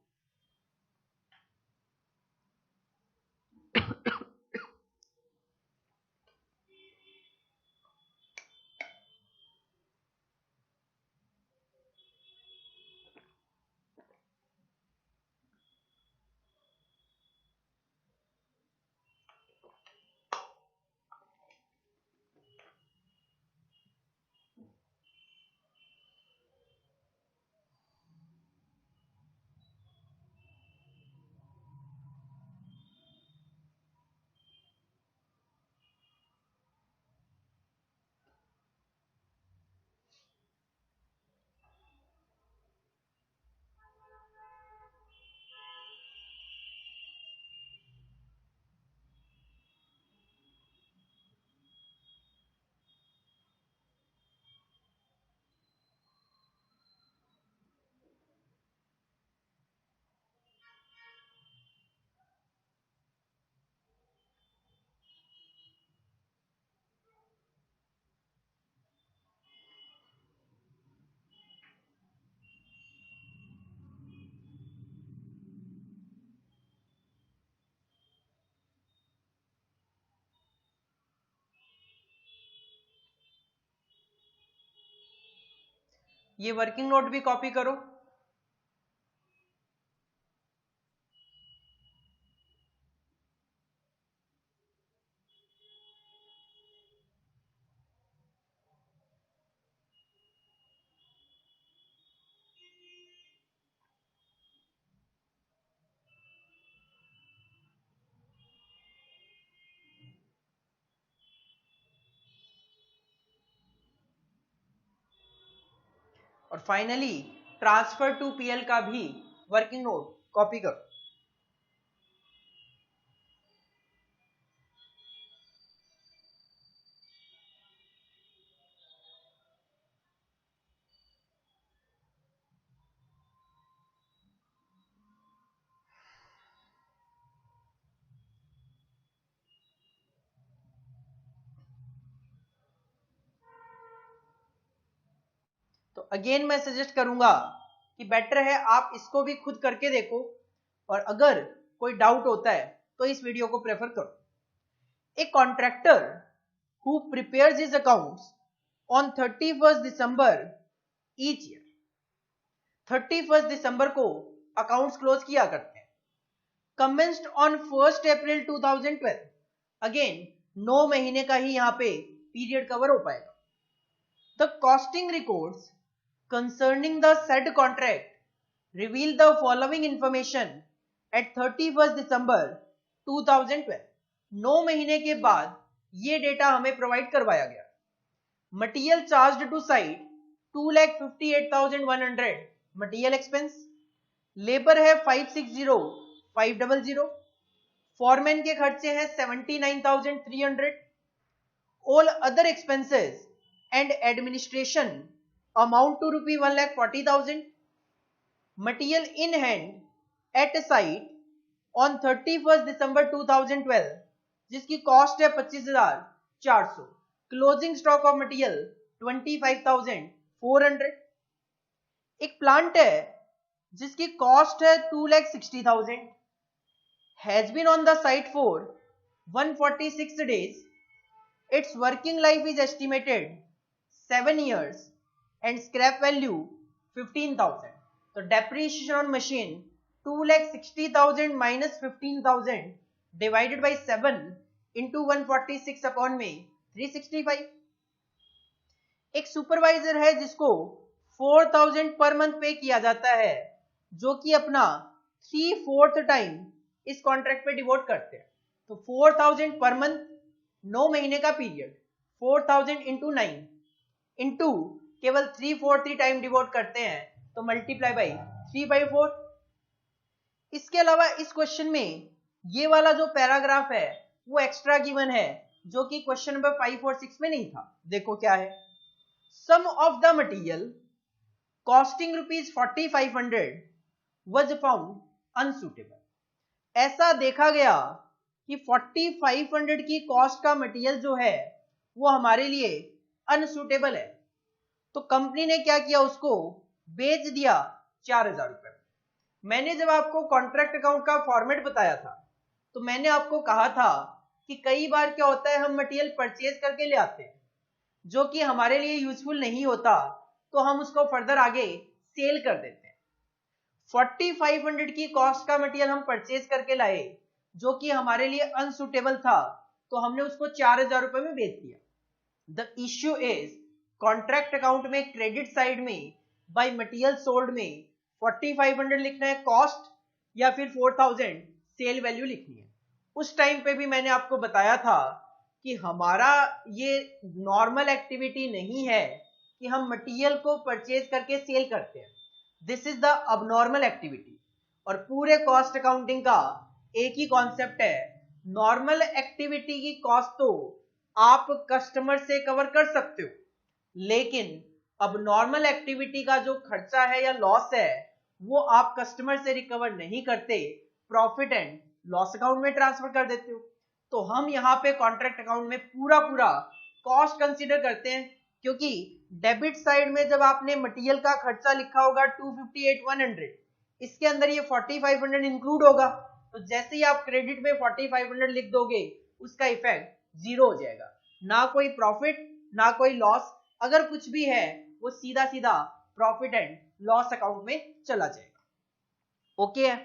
ये वर्किंग नोट भी कॉपी करो। और फाइनली ट्रांसफर टू पीएल का भी वर्किंग नोट कॉपी करो। तो अगेन मैं सजेस्ट करूंगा कि बेटर है आप इसको भी खुद करके देखो, और अगर कोई डाउट होता है तो इस वीडियो को प्रेफर करो। A contractor who prepares his accounts on 31st December each year, 31st दिसंबर को अकाउंट्स क्लोज किया करते हैं। Commenced on 1st April 2012, again 9 महीने का ही यहां पे पीरियड कवर हो पाएगा। The costing records concerning the said contract reveal the following information at 31st December 2012। 9 महीने के बाद ये डेटा हमें प्रोवाइड करवाया गया। Material charged to site 2,58,100 material expense, labour है 560,500, फॉरमैन के खर्चे हैं 79,300, all other expenses and administration amount to rupee 1,40,000। material in hand at site on 31st December 2012 जिसकी कॉस्ट है 25,400। Closing stock of material 25,400। एक प्लांट है जिसकी कॉस्ट है 2,60,000, has been on the site for 146 days, its working life is estimated 7 years and scrap value 15,000। तो depreciation on machine 2,60,000 minus 15,000 divided by 7 into 146 upon में 365। एक supervisor है जिसको 4,000 per month पे किया जाता है, जो कि अपना 3/4 टाइम इस कॉन्ट्रैक्ट पे डिवोट करते हैं। तो 4,000 पर मंथ, 9 महीने का पीरियड, 4,000 into 9, इनटू केवल 3/4 टाइम डिवोट करते हैं तो मल्टीप्लाई बाई 3/4। इसके अलावा इस क्वेश्चन में ये वाला जो पैराग्राफ है वो एक्स्ट्रा गिवन है, जो कि क्वेश्चन नंबर 5 और 6 में नहीं था। देखो क्या है, sum of the material costing ₹4500 was found unsuitable। ऐसा देखा गया कि 4500 की कॉस्ट का मटेरियल जो है वो हमारे लिए अनसूटेबल है, तो कंपनी ने क्या किया, उसको बेच दिया 4000 रुपए। मैंने जब आपको कॉन्ट्रैक्ट अकाउंट का फॉर्मेट बताया था तो मैंने आपको कहा था कि कई बार क्या होता है, हम मटेरियल परचेज करके ले आते हैं जो कि हमारे लिए यूजफुल नहीं होता, तो हम उसको फर्दर आगे सेल कर देते हैं। 4500 की कॉस्ट का मटेरियल हम परचेज करके लाए जो कि हमारे लिए अनसुटेबल था, तो हमने उसको 4000 रुपए में बेच दिया। The issue is contract account में क्रेडिट साइड में बाय मटेरियल सोल्ड में 4500 लिखना है कॉस्ट या फिर 4000 सेल वैल्यू लिखनी है। उस टाइम पे भी मैंने आपको बताया था कि हमारा ये नॉर्मल एक्टिविटी नहीं है कि हम मटेरियल को परचेज करके सेल करते हैं, this is the abnormal activity. और पूरे कॉस्ट अकाउंटिंग का एक ही कॉन्सेप्ट है, नॉर्मल एक्टिविटी की कॉस्ट तो आप कस्टमर से कवर कर सकते हो, लेकिन अब नॉर्मल एक्टिविटी का जो खर्चा है या लॉस है वो आप कस्टमर से रिकवर नहीं करते, प्रॉफिट एंड लॉस अकाउंट में ट्रांसफर कर देते हो। तो हम यहाँ पे कॉन्ट्रैक्ट अकाउंट में पूरा कॉस्ट कंसीडर करते हैं, क्योंकि डेबिट साइड में जब आपने मटेरियल का खर्चा लिखा होगा 258,100, इसके अंदर ये 4500 इंक्लूड होगा, तो जैसे ही आप क्रेडिट में 4500 लिख दोगे उसका इफेक्ट जीरो हो जाएगा, ना कोई प्रॉफिट ना कोई लॉस, अगर कुछ भी है वो सीधा सीधा प्रॉफिट एंड लॉस अकाउंट में चला जाएगा। ओके है,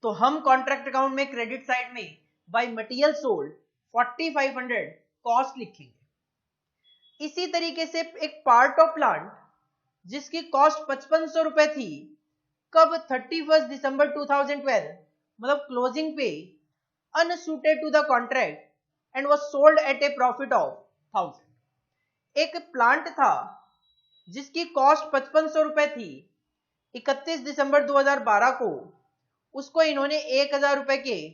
तो हम कॉन्ट्रैक्ट अकाउंट में क्रेडिट साइड में बाय मटेरियल सोल्ड 4500 कॉस्ट लिखेंगे। इसी तरीके से एक पार्ट ऑफ प्लांट जिसकी कॉस्ट 5500 रुपए थी, कब 31 दिसंबर 2012 मतलब क्लोजिंग पे unsuited to the contract and was sold at a profit of 1000। एक प्लांट था जिसकी कॉस्ट 5500 रुपए थी, 31 दिसंबर 2012 को उसको इन्होंने 1000 रुपए के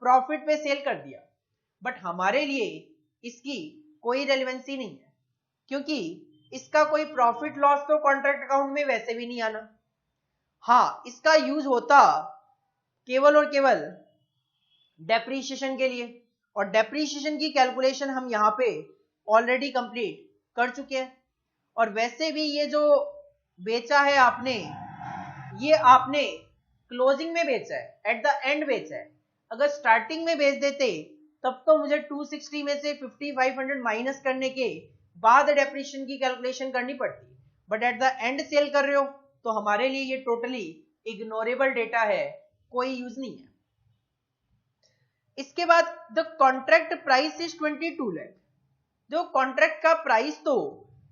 प्रॉफिट पे सेल कर दिया, बट हमारे लिए इसकी कोई रेलेवेंसी नहीं है, क्योंकि इसका कोई प्रॉफिट लॉस तो कॉन्ट्रैक्ट अकाउंट में वैसे भी नहीं आना। हाँ, इसका यूज होता केवल और केवल डेप्रीशिएशन के लिए, और डेप्रीशिएशन की कैलकुलेशन हम यहाँ पे ऑलरेडी कंप्लीट कर चुके हैं। और वैसे भी ये जो बेचा है आपने, ये आपने क्लोजिंग में बेचा है, एट द एंड बेचा है। अगर स्टार्टिंग में बेच देते तब तो मुझे 260 में से 5500 माइनस करने के बाद डेप्रीशिएशन की कैलकुलेशन करनी पड़ती, but at the end sell कर रहे हो तो हमारे लिए ये टोटली इग्नोरेबल डेटा है, कोई यूज नहीं है। इसके बाद the contract price is 22 lakh. जो कॉन्ट्रैक्ट का प्राइस तो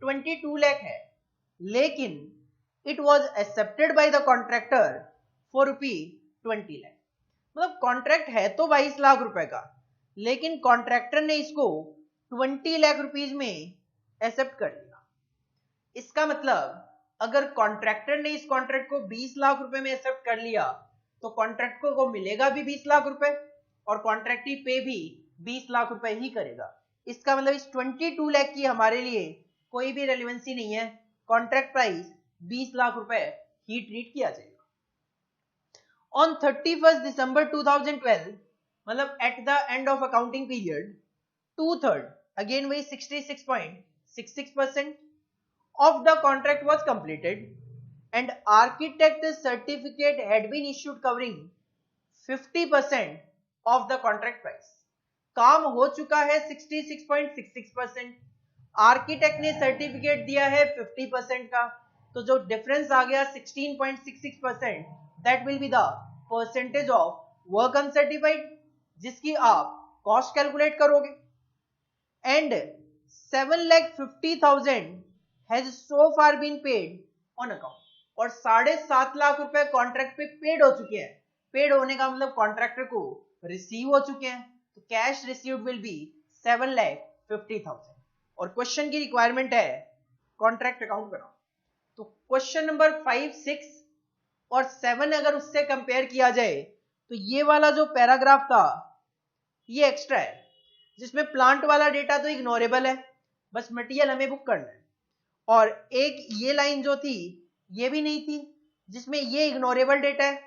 22 लाख है, लेकिन it was accepted by the contractor for ₹20 lakh. मतलब कॉन्ट्रैक्ट है तो 22 लाख रुपए का, लेकिन कॉन्ट्रैक्टर ने इसको 20 लाख रुपीज में एक्सेप्ट कर लिया। इसका मतलब अगर कॉन्ट्रैक्टर ने इस कॉन्ट्रैक्ट को 20 लाख रुपए में एक्सेप्ट कर लिया तो कॉन्ट्रैक्टर को मिलेगा भी 20 लाख रुपए और कॉन्ट्रैक्टी पे भी 20 लाख रुपए ही करेगा। इसका मतलब इस 22 लाख की हमारे लिए कोई भी रेलेवेंसी नहीं है, कॉन्ट्रैक्ट प्राइस 20 लाख रुपए ही ट्रीट किया जाएगा। ऑन 31 दिसंबर 2012 मतलब eight the end of accounting period, 2/3 again वही 66.66% of the contract was completed and architect certificate had been issued covering 50% of the contract price। काम हो चुका है 66.66%, आर्किटेक्ट ने सर्टिफिकेट दिया है 50% का, तो जो डिफरेंस आ गया 16.66%, that will be the percentage of work uncertified, जिसकी आप कॉस्ट कैलकुलेट करोगे। And 7,50,000 has so far been paid on account, और 7.5 लाख रुपए कॉन्ट्रैक्ट पे पेड हो चुके हैं। पेड होने का मतलब कॉन्ट्रैक्टर को रिसीव हो चुके हैं, तो कैश रिसीव्ड विल बी 7,50,000। और क्वेश्चन की रिक्वायरमेंट है कॉन्ट्रैक्ट अकाउंट बनाओ। तो क्वेश्चन नंबर 5, 6 और 7 अगर उससे कंपेयर किया जाए तो ये वाला जो पैराग्राफ था ये एक्स्ट्रा है, जिसमें प्लांट वाला डेटा तो इग्नोरेबल है, बस मटेरियल हमें बुक करना है। और एक ये लाइन जो थी ये भी नहीं थी, जिसमें ये इग्नोरेबल डेटा है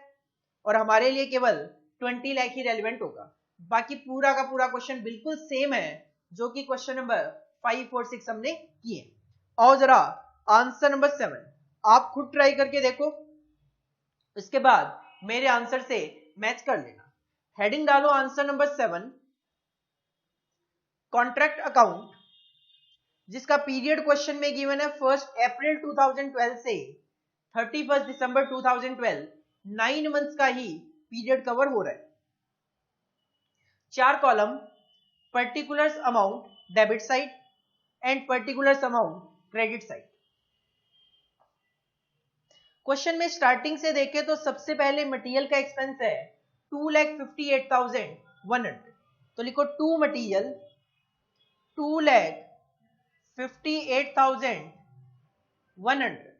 और हमारे लिए केवल 20 लाख ही रेलिवेंट होगा। बाकी पूरा का पूरा क्वेश्चन बिल्कुल सेम है जो कि क्वेश्चन नंबर 5 और 6 हमने किए। और जरा आंसर नंबर 7 आप खुद ट्राई करके देखो, इसके बाद मेरे आंसर से मैच कर लेना। हेडिंग डालो आंसर नंबर 7 कॉन्ट्रैक्ट अकाउंट, जिसका पीरियड क्वेश्चन में गिवन है 1 अप्रैल 2012 से 31 दिसंबर 2012, 9 मंथ्स का ही पीरियड कवर हो रहा है। 4 column, particulars amount debit side and particulars amount credit side. Question में स्टार्टिंग से देखें तो सबसे पहले मटेरियल का एक्सपेंस है 2,58,100, तो लिखो टू मटेरियल 2,58,100।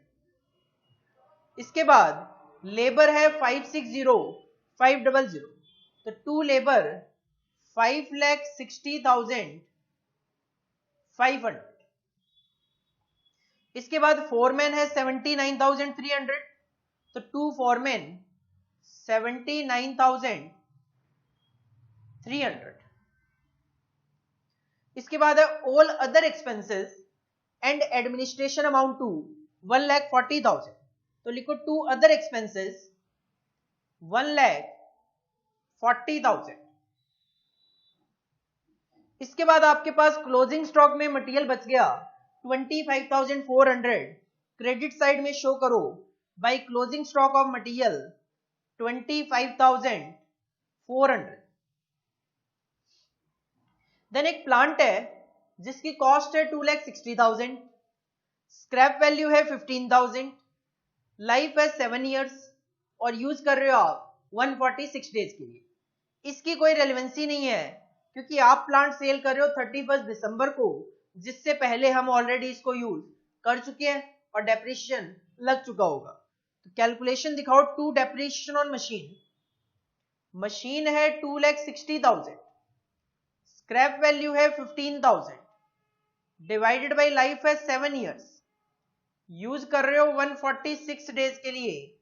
इसके बाद लेबर है 560,500, तो टू लेबर 5,60,500। इसके बाद फोरमैन है 79,300, तो टू फोरमैन 79,300। इसके बाद है all other expenses and administration amount to 1,40,000, तो लिखो टू अदर एक्सपेंसेस 1,40,000। इसके बाद आपके पास क्लोजिंग स्टॉक में मटेरियल बच गया 25,400, क्रेडिट साइड में शो करो by closing stock of material 25,400। Then एक प्लांट है जिसकी कॉस्ट है 2,60,000, स्क्रैप वैल्यू है 15,000, लाइफ है 7 इयर्स और यूज कर रहे हो आप 146 डेज के लिए। इसकी कोई रेलेवेंसी नहीं है क्योंकि आप प्लांट सेल कर रहे हो 31 दिसंबर को, जिससे पहले हम ऑलरेडी इसको यूज कर चुके हैं और डेप्रिसिएशन लग चुका होगा। तो कैलकुलेशन दिखाओ, to depreciation on machine, machine है 2,60,000, स्क्रैप वैल्यू है 15,000, डिवाइडेड बाय लाइफ है 7 इयर्स, यूज कर रहे हो 146 डेज के लिए,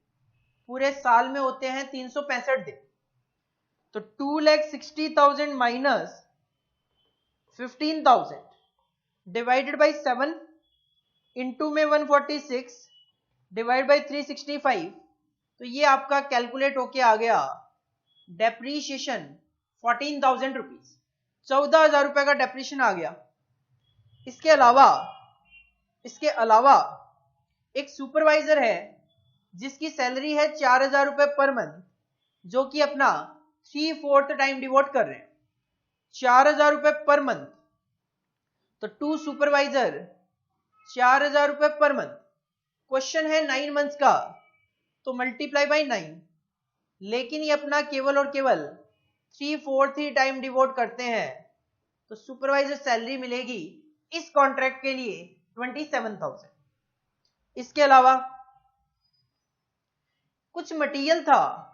पूरे साल में होते हैं 365 दिन। तो 2,60,000 माइनस 15,000 डिवाइडेड बाय 7 इंटू में 146 डिवाइड बाय 365, तो ये आपका कैलकुलेट होके आ गया डेप्रीशिएशन 14,000 रुपीज, 14,000 रुपए का डेप्रीशिएशन आ गया। इसके अलावा एक सुपरवाइजर है जिसकी सैलरी है 4,000 रुपए पर मंथ, जो कि अपना 3/4 टाइम डिवोट कर रहे हैं, 4,000 रुपए पर मंथ। तो टू सुपरवाइजर 4,000 रुपए पर मंथ, क्वेश्चन है 9 मंथ्स का, तो मल्टीप्लाई बाय 9, लेकिन ये अपना केवल और केवल 3/4 ही टाइम डिवोट करते हैं, तो सुपरवाइजर सैलरी मिलेगी इस कॉन्ट्रैक्ट के लिए 27,000। इसके अलावा कुछ मटेरियल था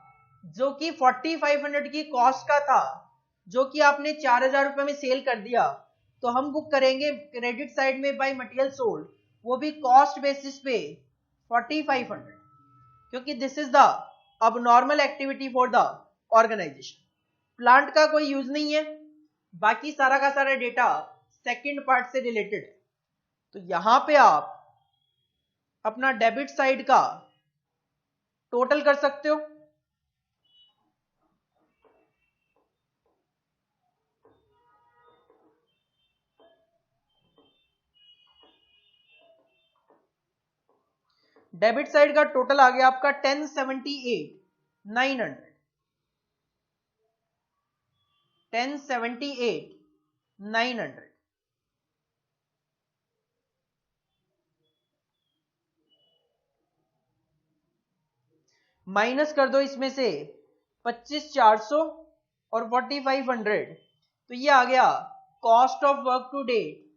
जो कि 4,500 की कॉस्ट का था, जो कि आपने 4,000 रुपए में सेल कर दिया, तो हम बुक करेंगे क्रेडिट साइड में बाय मटेरियल सोल्ड, वो भी कॉस्ट बेसिस पे 4,500, क्योंकि दिस इज द अब normal activity for the organisation. Plant का कोई यूज नहीं है, बाकी सारा का सारा डेटा सेकंड पार्ट से रिलेटेड है। तो यहां पे आप अपना डेबिट साइड का टोटल कर सकते हो। डेबिट साइड का टोटल आ गया आपका 1078,900, 1078,900। माइनस कर दो इसमें से 25,400 और 4,500, तो ये आ गया cost of work to date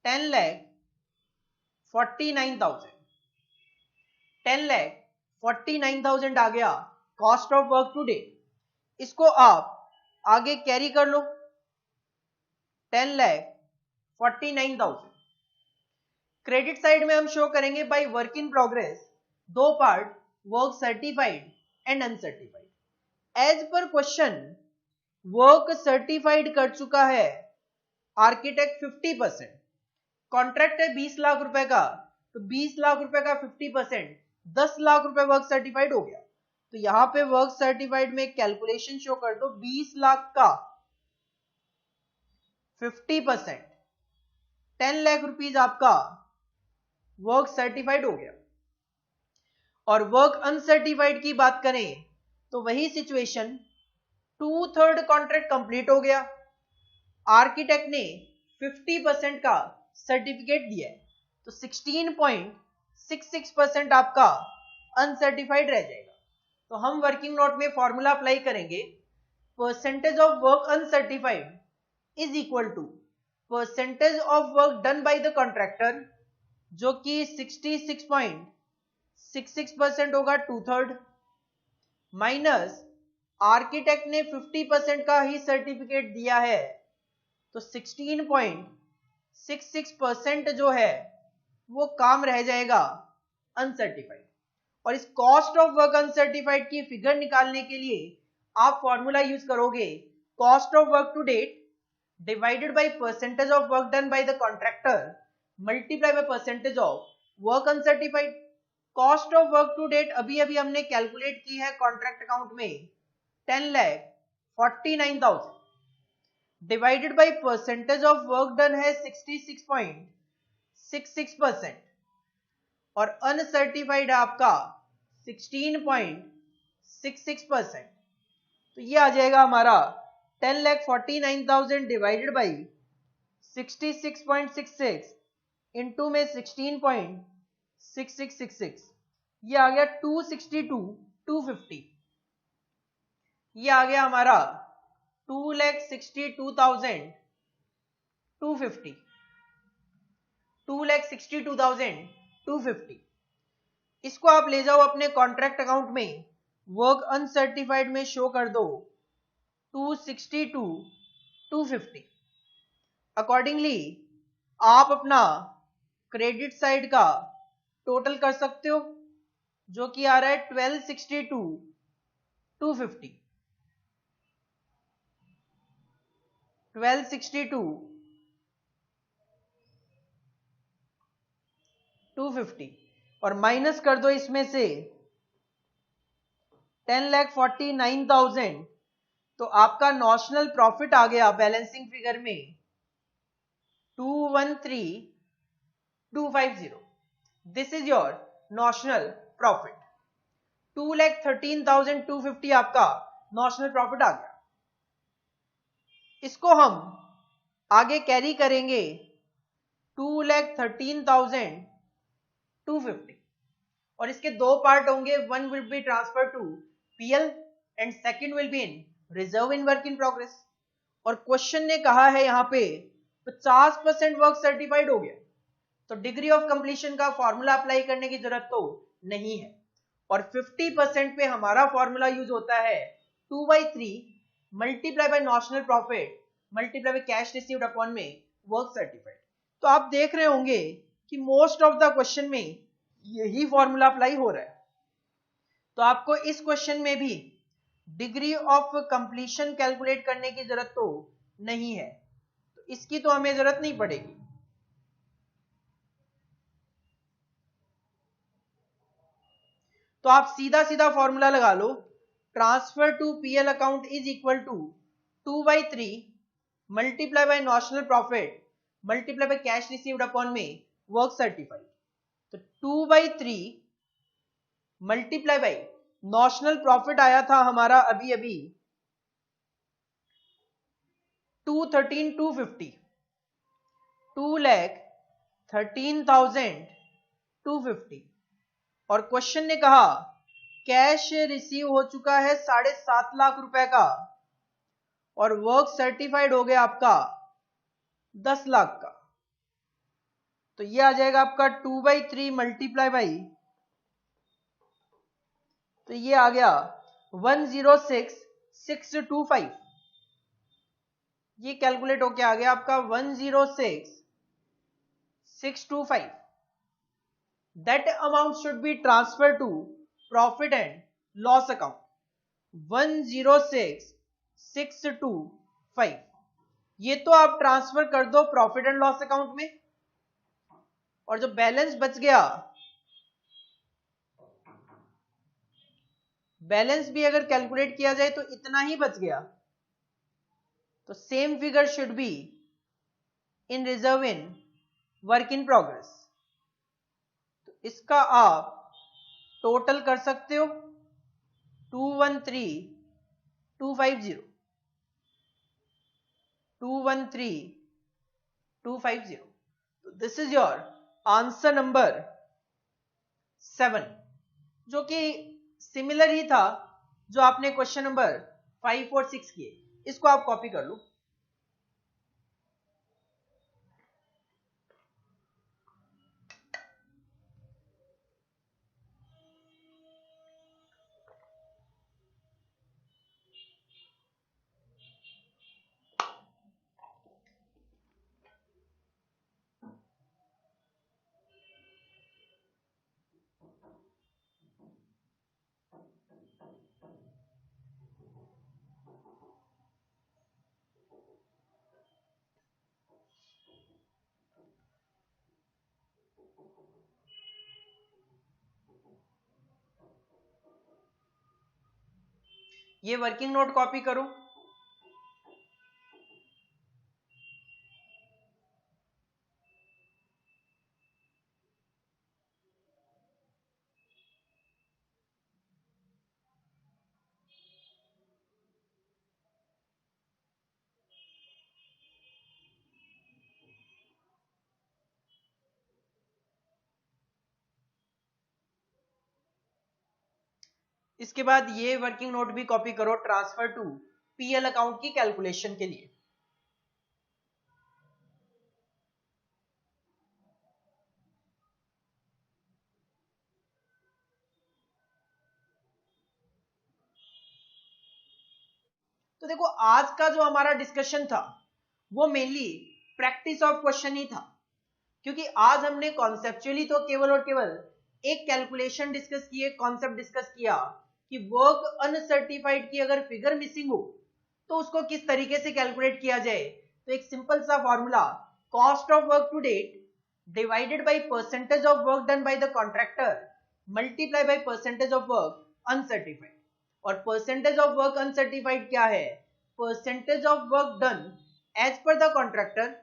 10,40,000 49,000, 10,49,000 आ गया cost of work to date. इसको आप आगे कैरी कर लो, 10,49,000। क्रेडिट साइड में हम शो करेंगे बाय वर्क इन प्रोग्रेस, दो part, work certified and uncertified. As per question work certified कर चुका है आर्किटेक्ट 50%, कॉन्ट्रैक्ट है 20 लाख रुपए का, तो 20 लाख रुपए का 50% 10 लाख रुपए वर्क सर्टिफाइड हो गया। तो यहां पे वर्क सर्टिफाइड में कैलकुलेशन शो कर दो, 20 लाख का 50% 10 लाख रुपीज आपका वर्क सर्टिफाइड हो गया। और वर्क अनसर्टिफाइड की बात करें तो वही सिचुएशन, 2/3 कॉन्ट्रैक्ट कंप्लीट हो गया, आर्किटेक्ट ने 50% का सर्टिफिकेट दिया है, तो 16.66% आपका अनसर्टिफाइड रह जाएगा। तो हम वर्किंग नोट में फॉर्मूला अप्लाई करेंगे, percentage of work uncertified is equal to percentage of work done by the contractor, जो कि 66.66% होगा 2/3, माइनस आर्किटेक्ट ने 50% का ही सर्टिफिकेट दिया है, तो 16.66% जो है वो काम रह जाएगा अनसर्टिफाइड। और इस कॉस्ट ऑफ वर्क अनसर्टिफाइड की फिगर निकालने के लिए आप फॉर्मूला यूज करोगे, cost of work to date divided by percentage of work done by the contractor multiply by percentage of work uncertified. Cost of work to date अभी अभी हमने calculate की है कॉन्ट्रैक्ट अकाउंट में 10,49,000 divided by percentage of work done है 66.66% और uncertified आपका 16.66%। तो ये आ जाएगा हमारा 10,49,000 डिवाइडेड बाई 66.66 इंटू में 16.6666, ये आ गया 262,250। ये आ गया हमारा 2,62,250, 2,62,250। इसको आप ले जाओ अपने कॉन्ट्रैक्ट अकाउंट में, वर्क अनसर्टिफाइड में शो कर दो 262,250। अकॉर्डिंगली आप अपना क्रेडिट साइड का टोटल कर सकते हो, जो कि आ रहा है 1262,250, 1262,250 और माइनस कर दो इसमें से 10,49,000, तो आपका नॉशनल प्रॉफिट आ गया बैलेंसिंग फिगर में 213,250। This is your notional profit. 2,13,250 आपका नॉशनल प्रॉफिट आ गया। इसको हम आगे कैरी करेंगे 2,13,250 और इसके दो पार्ट होंगे, one will be transfer to PL and second will be in reserve in work in progress. और क्वेश्चन ने कहा है यहाँ पे 50% वर्क सर्टिफाइड हो गया, तो डिग्री ऑफ कंप्लीशन का फॉर्मूला अप्लाई करने की जरूरत तो नहीं है। और 50% पे हमारा फॉर्मूला यूज होता है 2/3 multiply by notional profit multiply by cash received upon में वर्क सर्टिफाइड। तो आप देख रहे होंगे कि मोस्ट ऑफ द क्वेश्चन में यही फॉर्मूला अप्लाई हो रहा है। तो आपको इस क्वेश्चन में भी डिग्री ऑफ कंप्लीशन कैलकुलेट करने की जरूरत तो नहीं है, तो इसकी तो हमें जरूरत नहीं पड़ेगी। तो आप सीधा सीधा फॉर्मूला लगा लो, transfer to PL account is equal to 2/3 multiply by notional profit multiply by cash received upon में वर्क सर्टिफाइड। तो 2/3 मल्टीप्लाई बाय नॉशनल प्रॉफिट आया था हमारा अभी अभी 213,250, 2,13,250 और क्वेश्चन ने कहा कैश रिसीव हो चुका है 7.5 लाख रुपए का और वर्क सर्टिफाइड हो गया आपका 10 लाख का। तो ये आ जाएगा आपका 2/3 मल्टीप्लाई बाई, तो ये आ गया 106,625। ये कैलकुलेट होके आ गया आपका 106,625। That amount should be transfer to profit and loss account 106,625। ये तो आप ट्रांसफर कर दो प्रॉफिट एंड लॉस अकाउंट में, और जो बैलेंस बच गया, बैलेंस भी अगर कैलकुलेट किया जाए तो इतना ही बच गया, तो same figure should B in reserve in work in progress. तो इसका आप टोटल कर सकते हो 213,250, 213,250। तो this is your answer number 7, जो कि सिमिलर ही था जो आपने क्वेश्चन नंबर 5 और 6 किए। इसको आप कॉपी कर लो। ये वर्किंग नोट कॉपी करो। इसके बाद ये वर्किंग नोट भी कॉपी करो ट्रांसफर टू पीएल अकाउंट की कैलकुलेशन के लिए। तो देखो, आज का जो हमारा डिस्कशन था वो मेनली प्रैक्टिस ऑफ क्वेश्चन ही था, क्योंकि आज हमने कॉन्सेप्चुअली तो केवल और केवल एक कैलकुलेशन डिस्कस की, एक कॉन्सेप्ट डिस्कस किया कि वर्क अनसर्टिफाइड की अगर फिगर मिसिंग हो तो उसको किस तरीके से कैलकुलेट किया जाए। तो एक सिंपल सा formula, cost of work to date divided by percentage of work done by the contractor multiply by percentage of work uncertified. और परसेंटेज ऑफ वर्क अनसर्टिफाइड क्या है? Percentage of work done as per the contractor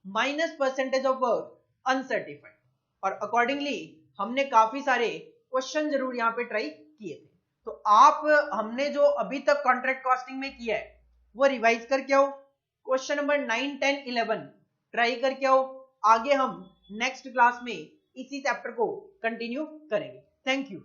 minus percentage of work uncertified. और accordingly हमने काफी सारे question जरूर यहाँ पे ट्राई किए थे। तो आप हमने जो अभी तक कॉन्ट्रैक्ट कॉस्टिंग में किया है वो रिवाइज करके आओ, क्वेश्चन नंबर 9, 10, 11 ट्राई करके आओ। आगे हम नेक्स्ट क्लास में इसी चैप्टर को कंटिन्यू करेंगे। Thank you.